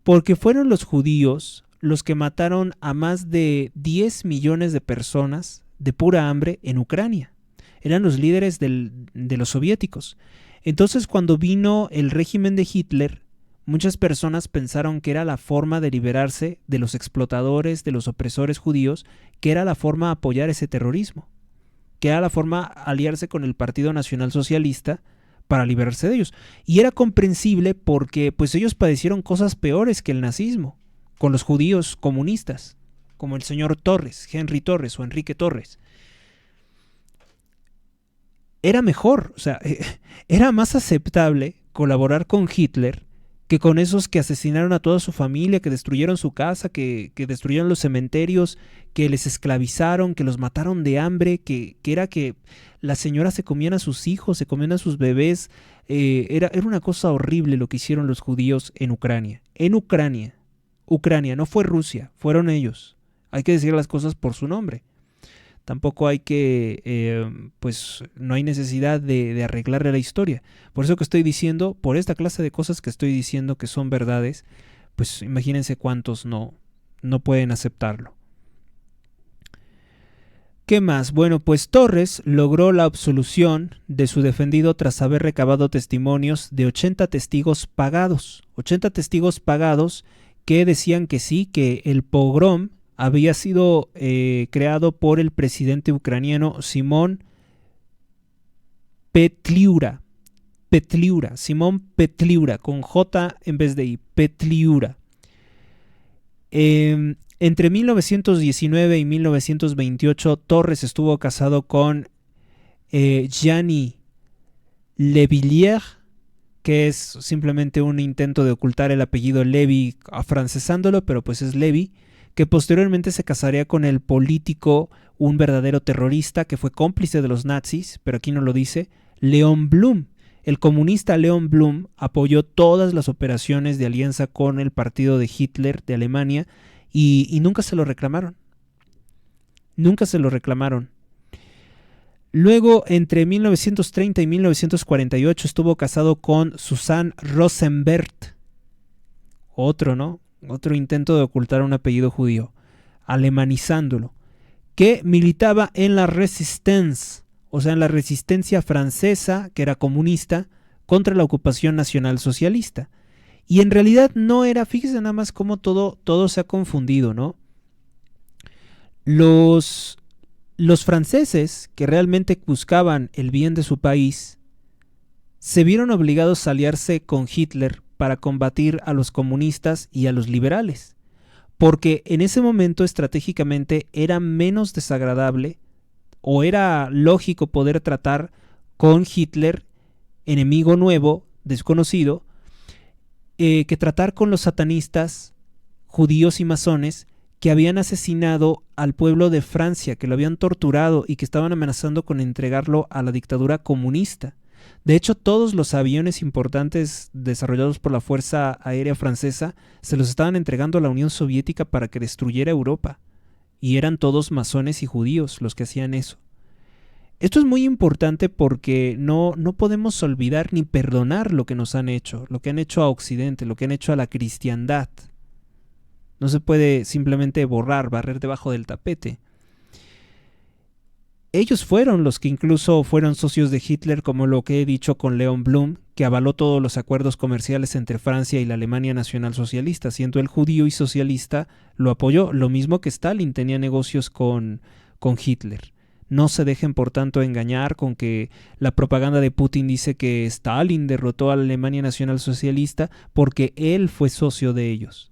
Porque fueron los judíos los que mataron a más de 10 millones de personas de pura hambre en Ucrania. Eran los líderes de los soviéticos. Entonces, cuando vino el régimen de Hitler, muchas personas pensaron que era la forma de liberarse de los explotadores, de los opresores judíos, que era la forma de apoyar ese terrorismo, que era la forma de aliarse con el Partido Nacional Socialista para liberarse de ellos. Y era comprensible porque pues ellos padecieron cosas peores que el nazismo, con los judíos comunistas, como el señor Torres, Henry Torres o Enrique Torres. Era mejor, o sea, era más aceptable colaborar con Hitler que con esos que asesinaron a toda su familia, que destruyeron su casa, que destruyeron los cementerios, que les esclavizaron, que los mataron de hambre, que era que las señoras se comían a sus hijos, se comían a sus bebés. Era una cosa horrible lo que hicieron los judíos en Ucrania. En Ucrania, no fue Rusia, fueron ellos. Hay que decir las cosas por su nombre. Tampoco hay que, pues no hay necesidad de arreglarle la historia. Por eso que estoy diciendo, por esta clase de cosas que estoy diciendo que son verdades, pues imagínense cuántos no pueden aceptarlo. ¿Qué más? Bueno, pues Torres logró la absolución de su defendido tras haber recabado testimonios de 80 testigos pagados. 80 testigos pagados que decían que sí, que el pogrom había sido creado por el presidente ucraniano Simón Petliura, Simón Petliura, con J en vez de I, Petliura. Entre 1919 y 1928, Torres estuvo casado con Gianni Levillier, que es simplemente un intento de ocultar el apellido Levy afrancesándolo, pero pues es Levy, que posteriormente se casaría con el político, un verdadero terrorista que fue cómplice de los nazis, pero aquí no lo dice, Leon Blum. El comunista Leon Blum apoyó todas las operaciones de alianza con el partido de Hitler de Alemania y nunca se lo reclamaron. Nunca se lo reclamaron. Luego, entre 1930 y 1948, estuvo casado con Susanne Rosenberg. Otro intento de ocultar un apellido judío, alemanizándolo, que militaba en la Resistance, o sea, en la resistencia francesa, que era comunista, contra la ocupación nacional socialista. Y en realidad no era, fíjese nada más cómo todo se ha confundido, ¿no? Los franceses, que realmente buscaban el bien de su país, se vieron obligados a aliarse con Hitler para combatir a los comunistas y a los liberales, porque en ese momento estratégicamente era menos desagradable o era lógico poder tratar con Hitler, enemigo nuevo, desconocido, que tratar con los satanistas, judíos y masones que habían asesinado al pueblo de Francia, que lo habían torturado y que estaban amenazando con entregarlo a la dictadura comunista. De hecho, todos los aviones importantes desarrollados por la Fuerza Aérea Francesa se los estaban entregando a la Unión Soviética para que destruyera Europa. Y eran todos masones y judíos los que hacían eso. Esto es muy importante porque no podemos olvidar ni perdonar lo que nos han hecho, lo que han hecho a Occidente, lo que han hecho a la cristiandad. No se puede simplemente barrer debajo del tapete. Ellos fueron los que incluso fueron socios de Hitler, como lo que he dicho con Leon Blum, que avaló todos los acuerdos comerciales entre Francia y la Alemania Nacional Socialista. Siendo él judío y socialista, lo apoyó. Lo mismo que Stalin tenía negocios con Hitler. No se dejen, por tanto, engañar con que la propaganda de Putin dice que Stalin derrotó a la Alemania Nacional Socialista porque él fue socio de ellos,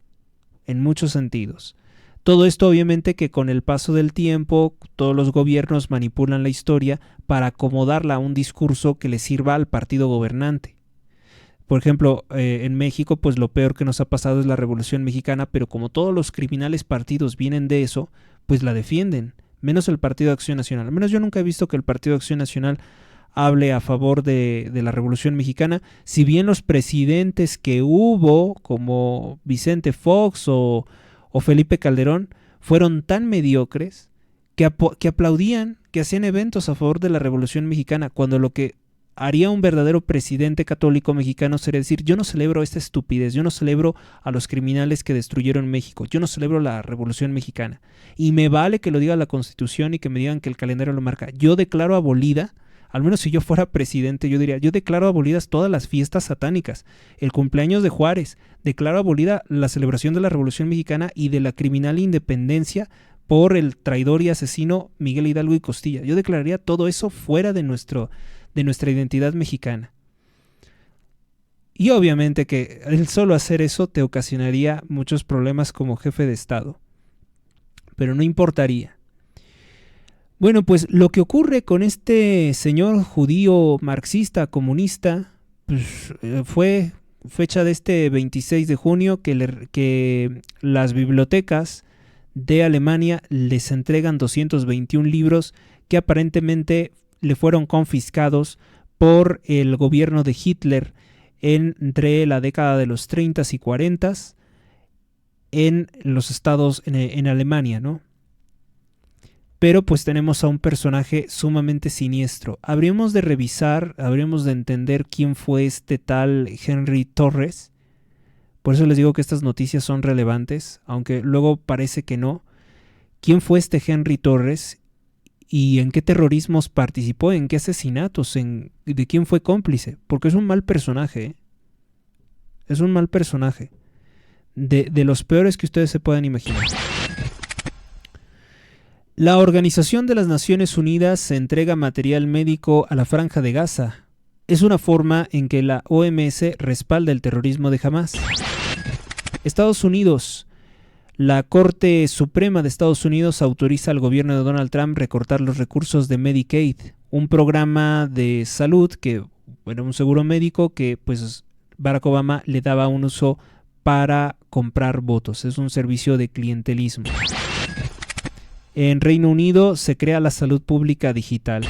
en muchos sentidos. Todo esto obviamente que con el paso del tiempo todos los gobiernos manipulan la historia para acomodarla a un discurso que le sirva al partido gobernante. Por ejemplo, en México pues lo peor que nos ha pasado es la Revolución Mexicana, pero como todos los criminales partidos vienen de eso, pues la defienden, menos el Partido de Acción Nacional. Al menos yo nunca he visto que el Partido de Acción Nacional hable a favor de la Revolución Mexicana, si bien los presidentes que hubo, como Vicente Fox o Felipe Calderón, fueron tan mediocres que aplaudían, que hacían eventos a favor de la Revolución Mexicana, cuando lo que haría un verdadero presidente católico mexicano sería decir: yo no celebro esta estupidez, yo no celebro a los criminales que destruyeron México, yo no celebro la Revolución Mexicana, y me vale que lo diga la Constitución y que me digan que el calendario lo marca. Yo declaro abolida, al menos si yo fuera presidente, yo diría: yo declaro abolidas todas las fiestas satánicas, el cumpleaños de Juárez, declaro abolida la celebración de la Revolución Mexicana y de la criminal independencia por el traidor y asesino Miguel Hidalgo y Costilla. Yo declararía todo eso fuera de nuestra identidad mexicana. Y obviamente que el solo hacer eso te ocasionaría muchos problemas como jefe de Estado, pero no importaría. Bueno, pues lo que ocurre con este señor judío marxista comunista, pues, fue fecha de este 26 de junio que las bibliotecas de Alemania les entregan 221 libros que aparentemente le fueron confiscados por el gobierno de Hitler entre la década de los 30s y 40s en los estados, en Alemania, ¿no? Pero pues tenemos a un personaje sumamente siniestro. Habríamos de revisar, habríamos de entender quién fue este tal Henry Torres. Por eso les digo que estas noticias son relevantes, aunque luego parece que no. ¿Quién fue este Henry Torres? ¿Y en qué terrorismos participó? ¿En qué asesinatos? ¿De quién fue cómplice? Porque es un mal personaje, ¿eh? Es un mal personaje. De los peores que ustedes se puedan imaginar. La Organización de las Naciones Unidas entrega material médico a la Franja de Gaza. Es una forma en que la OMS respalda el terrorismo de Hamás. Estados Unidos. La Corte Suprema de Estados Unidos autoriza al gobierno de Donald Trump recortar los recursos de Medicaid, un programa de salud que era un seguro médico que pues Barack Obama le daba un uso para comprar votos. Es un servicio de clientelismo. En Reino Unido se crea la salud pública digital.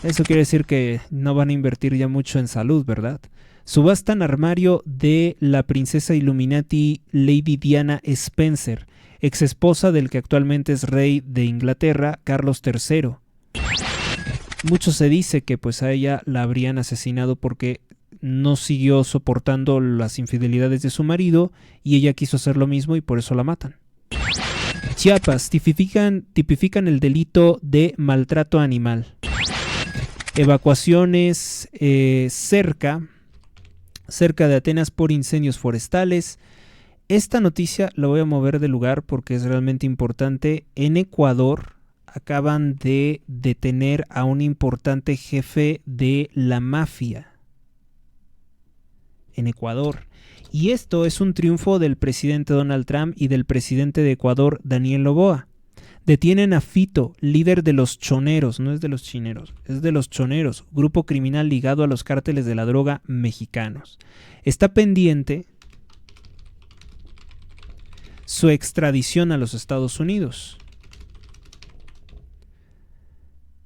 Eso quiere decir que no van a invertir ya mucho en salud, ¿verdad? Subastan armario de la princesa Illuminati Lady Diana Spencer, ex esposa del que actualmente es rey de Inglaterra, Carlos III. Mucho se dice que pues a ella la habrían asesinado porque no siguió soportando las infidelidades de su marido y ella quiso hacer lo mismo y por eso la matan. Chiapas, tipifican el delito de maltrato animal. Evacuaciones cerca de Atenas por incendios forestales. Esta noticia la voy a mover de lugar porque es realmente importante. En Ecuador acaban de detener a un importante jefe de la mafia. En Ecuador. Y esto es un triunfo del presidente Donald Trump y del presidente de Ecuador, Daniel Noboa. Detienen a Fito, líder de los choneros, no es de los chineros, es de los choneros, grupo criminal ligado a los cárteles de la droga mexicanos. Está pendiente su extradición a los Estados Unidos.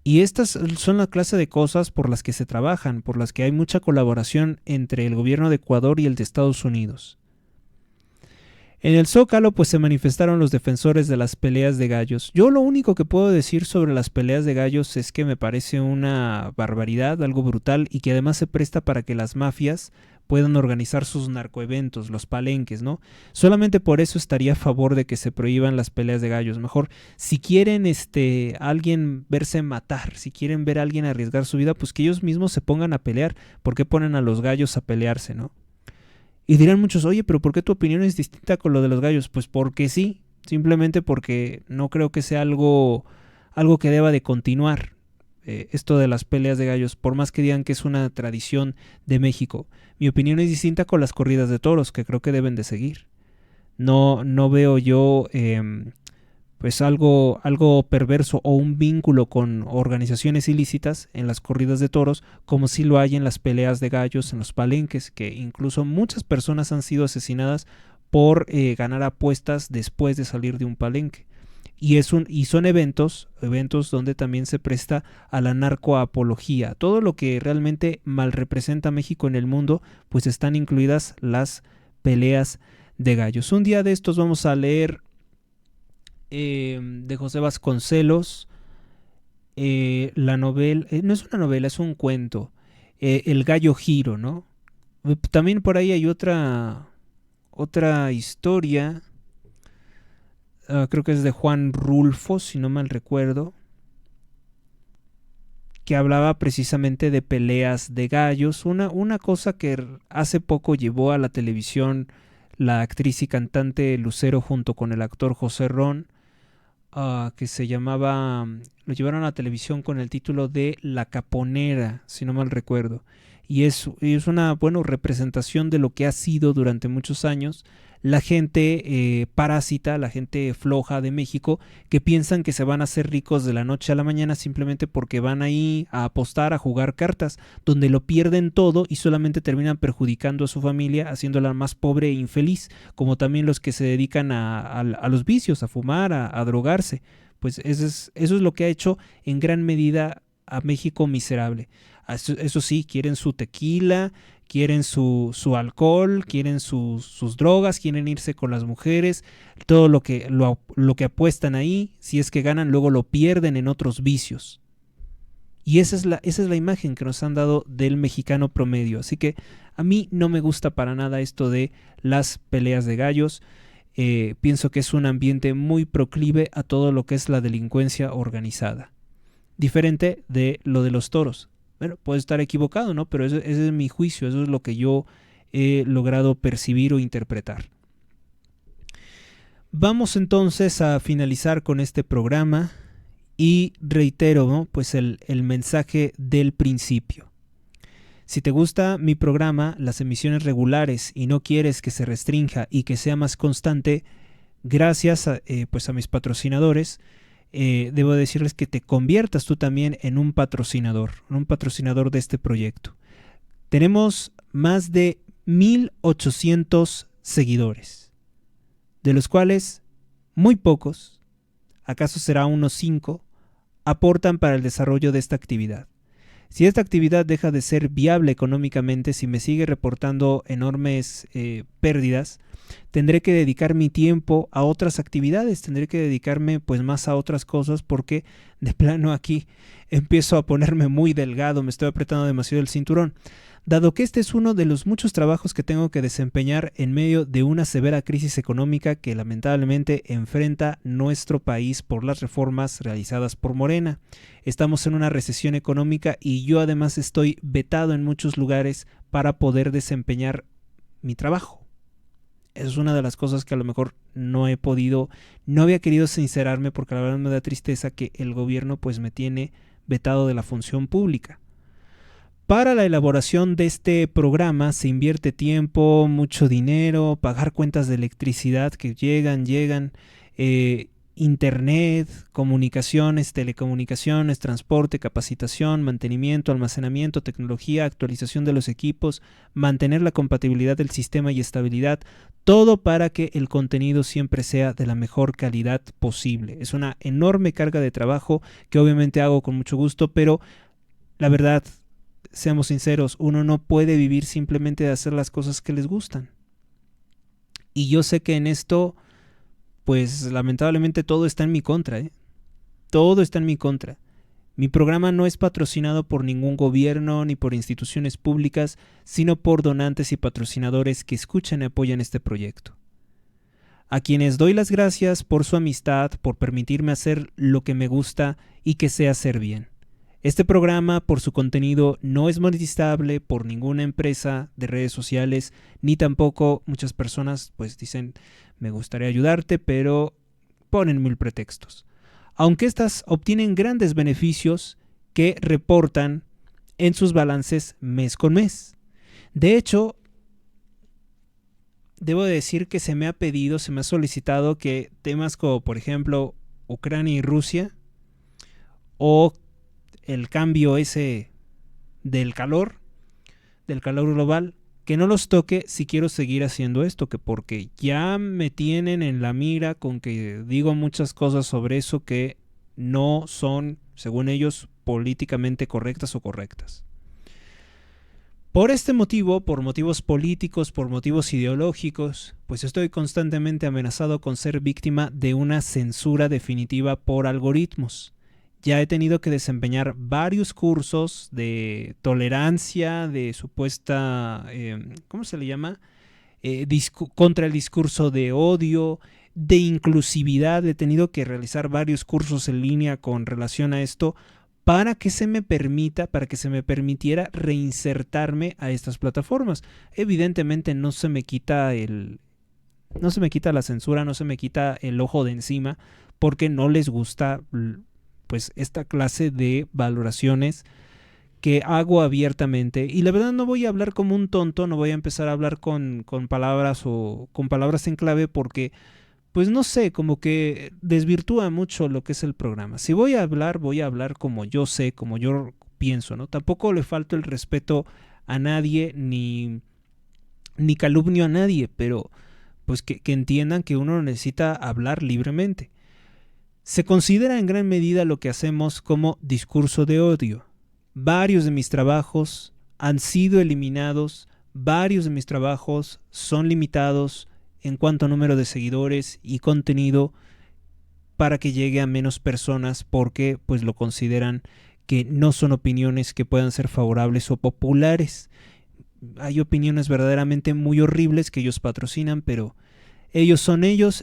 Y estas son la clase de cosas por las que se trabajan, por las que hay mucha colaboración entre el gobierno de Ecuador y el de Estados Unidos. En el Zócalo pues se manifestaron los defensores de las peleas de gallos. Yo lo único que puedo decir sobre las peleas de gallos es que me parece una barbaridad, algo brutal, y que además se presta para que las mafias puedan organizar sus narcoeventos, los palenques, ¿no? Solamente por eso estaría a favor de que se prohíban las peleas de gallos. Mejor, si quieren alguien verse matar, si quieren ver a alguien arriesgar su vida, pues que ellos mismos se pongan a pelear. ¿Por qué ponen a los gallos a pelearse, no? Y dirán muchos: oye, pero ¿por qué tu opinión es distinta con lo de los gallos? Pues porque sí, simplemente porque no creo que sea algo que deba de continuar. Esto de las peleas de gallos, por más que digan que es una tradición de México. Mi opinión es distinta con las corridas de toros, que creo que deben de seguir. No veo yo pues algo perverso o un vínculo con organizaciones ilícitas en las corridas de toros, como si lo hay en las peleas de gallos, en los palenques, que incluso muchas personas han sido asesinadas por ganar apuestas después de salir de un palenque. y son eventos donde también se presta a la narcoapología. Todo lo que realmente mal representa a México en el mundo, pues están incluidas las peleas de gallos. Un día de estos vamos a leer de José Vasconcelos, la novela, no es una novela, es un cuento, El gallo Giro, ¿no? También por ahí hay otra historia, creo que es de Juan Rulfo, si no mal recuerdo, que hablaba precisamente de peleas de gallos, una cosa que hace poco llevó a la televisión la actriz y cantante Lucero junto con el actor José Ron, que se llamaba, lo llevaron a la televisión con el título de La Caponera, si no mal recuerdo, y es una representación de lo que ha sido durante muchos años la gente parásita, la gente floja de México, que piensan que se van a hacer ricos de la noche a la mañana simplemente porque van ahí a apostar, a jugar cartas, donde lo pierden todo y solamente terminan perjudicando a su familia, haciéndola más pobre e infeliz, como también los que se dedican a los vicios, a fumar, a drogarse. Pues eso es lo que ha hecho en gran medida a México miserable. Eso sí, quieren su tequila, quieren su alcohol, quieren sus drogas, quieren irse con las mujeres, todo lo que apuestan ahí, si es que ganan, luego lo pierden en otros vicios. Y esa es la imagen que nos han dado del mexicano promedio. Así que a mí no me gusta para nada esto de las peleas de gallos. Pienso que es un ambiente muy proclive a todo lo que es la delincuencia organizada. Diferente de lo de los toros. Bueno, puedo estar equivocado, ¿no? Pero ese es mi juicio, eso es lo que yo he logrado percibir o interpretar. Vamos entonces a finalizar con este programa y reitero, ¿no? Pues el mensaje del principio. Si te gusta mi programa, las emisiones regulares, y no quieres que se restrinja y que sea más constante, gracias a mis patrocinadores, debo decirles que te conviertas tú también en un patrocinador de este proyecto. Tenemos más de 1,800 seguidores, de los cuales muy pocos, acaso será unos 5, aportan para el desarrollo de esta actividad. Si esta actividad deja de ser viable económicamente, si me sigue reportando enormes pérdidas, tendré que dedicar mi tiempo a otras actividades, tendré que dedicarme pues más a otras cosas, porque de plano aquí empiezo a ponerme muy delgado, me estoy apretando demasiado el cinturón. Dado que este es uno de los muchos trabajos que tengo que desempeñar en medio de una severa crisis económica que lamentablemente enfrenta nuestro país por las reformas realizadas por Morena. Estamos en una recesión económica y yo además estoy vetado en muchos lugares para poder desempeñar mi trabajo. Esa es una de las cosas que a lo mejor no había querido sincerarme, porque la verdad me da tristeza que el gobierno pues me tiene vetado de la función pública. Para la elaboración de este programa se invierte tiempo, mucho dinero, pagar cuentas de electricidad que llegan, internet, comunicaciones, telecomunicaciones, transporte, capacitación, mantenimiento, almacenamiento, tecnología, actualización de los equipos, mantener la compatibilidad del sistema y estabilidad, todo para que el contenido siempre sea de la mejor calidad posible. Es una enorme carga de trabajo que obviamente hago con mucho gusto, pero la verdad, seamos sinceros, uno no puede vivir simplemente de hacer las cosas que les gustan. Y yo sé que en esto, pues lamentablemente todo está en mi contra, Todo está en mi contra. Mi programa no es patrocinado por ningún gobierno ni por instituciones públicas, sino por donantes y patrocinadores que escuchan y apoyan este proyecto. A quienes doy las gracias por su amistad, por permitirme hacer lo que me gusta y que sé hacer bien. Este programa, por su contenido, no es monetizable por ninguna empresa de redes sociales, ni tampoco muchas personas pues dicen, me gustaría ayudarte, pero ponen 1000 pretextos. Aunque estas obtienen grandes beneficios que reportan en sus balances mes con mes. De hecho, debo decir que se me ha solicitado que temas como, por ejemplo, Ucrania y Rusia, o el cambio ese del calor global, que no los toque si quiero seguir haciendo esto, que porque ya me tienen en la mira con que digo muchas cosas sobre eso que no son, según ellos, políticamente correctas o correctas. Por este motivo, por motivos políticos, por motivos ideológicos, pues estoy constantemente amenazado con ser víctima de una censura definitiva por algoritmos. Ya he tenido que desempeñar varios cursos de tolerancia, de supuesta, ¿cómo se le llama? Contra el discurso de odio, de inclusividad. He tenido que realizar varios cursos en línea con relación a esto para que se me permitiera reinsertarme a estas plataformas. Evidentemente no se me quita la censura, no se me quita el ojo de encima, porque no les gusta pues esta clase de valoraciones que hago abiertamente. Y la verdad no voy a hablar como un tonto, no voy a empezar a hablar con palabras o con palabras en clave, porque pues no sé, como que desvirtúa mucho lo que es el programa. Si voy a hablar como yo sé, como yo pienso, ¿no? Tampoco le falto el respeto a nadie, ni calumnio a nadie, pero pues que entiendan que uno necesita hablar libremente. Se considera en gran medida lo que hacemos como discurso de odio. Varios de mis trabajos han sido eliminados, varios de mis trabajos son limitados en cuanto a número de seguidores y contenido para que llegue a menos personas, porque pues lo consideran que no son opiniones que puedan ser favorables o populares. Hay opiniones verdaderamente muy horribles que ellos patrocinan, pero ellos son dueños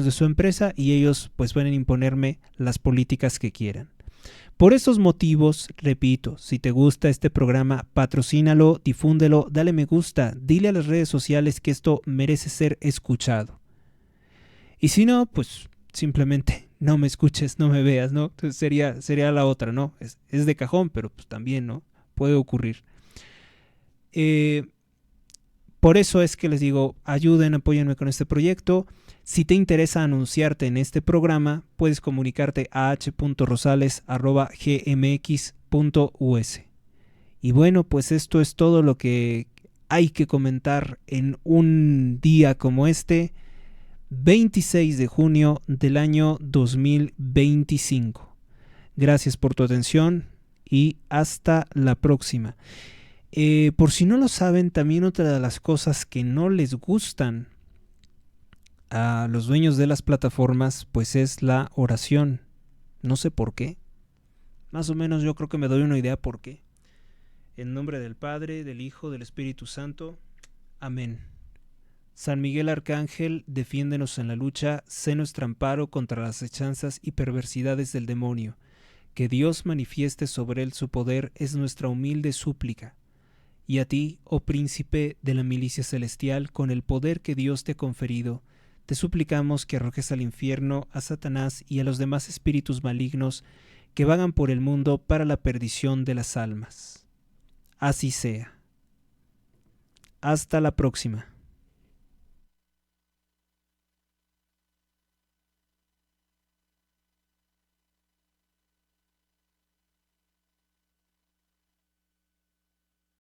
de su empresa y ellos pues pueden imponerme las políticas que quieran. Por esos motivos, repito, si te gusta este programa, patrocínalo, difúndelo, dale me gusta, dile a las redes sociales que esto merece ser escuchado. Y si no, pues simplemente no me escuches, no me veas, ¿no? Entonces sería la otra, ¿no? Es de cajón, pero pues también, ¿no? Puede ocurrir. Por eso es que les digo, ayuden, apóyenme con este proyecto. Si te interesa anunciarte en este programa, puedes comunicarte a h.rosales@gmx.us. Y bueno, pues esto es todo lo que hay que comentar en un día como este, 26 de junio del año 2025. Gracias por tu atención y hasta la próxima. Por si no lo saben, también otra de las cosas que no les gustan a los dueños de las plataformas, pues es la oración. No sé por qué. Más o menos yo creo que me doy una idea por qué. En nombre del Padre, del Hijo, del Espíritu Santo. Amén. San Miguel Arcángel, defiéndenos en la lucha, sé nuestro amparo contra las acechanzas y perversidades del demonio. Que Dios manifieste sobre él su poder es nuestra humilde súplica. Y a ti, oh príncipe de la milicia celestial, con el poder que Dios te ha conferido, te suplicamos que arrojes al infierno a Satanás y a los demás espíritus malignos que vagan por el mundo para la perdición de las almas. Así sea. Hasta la próxima.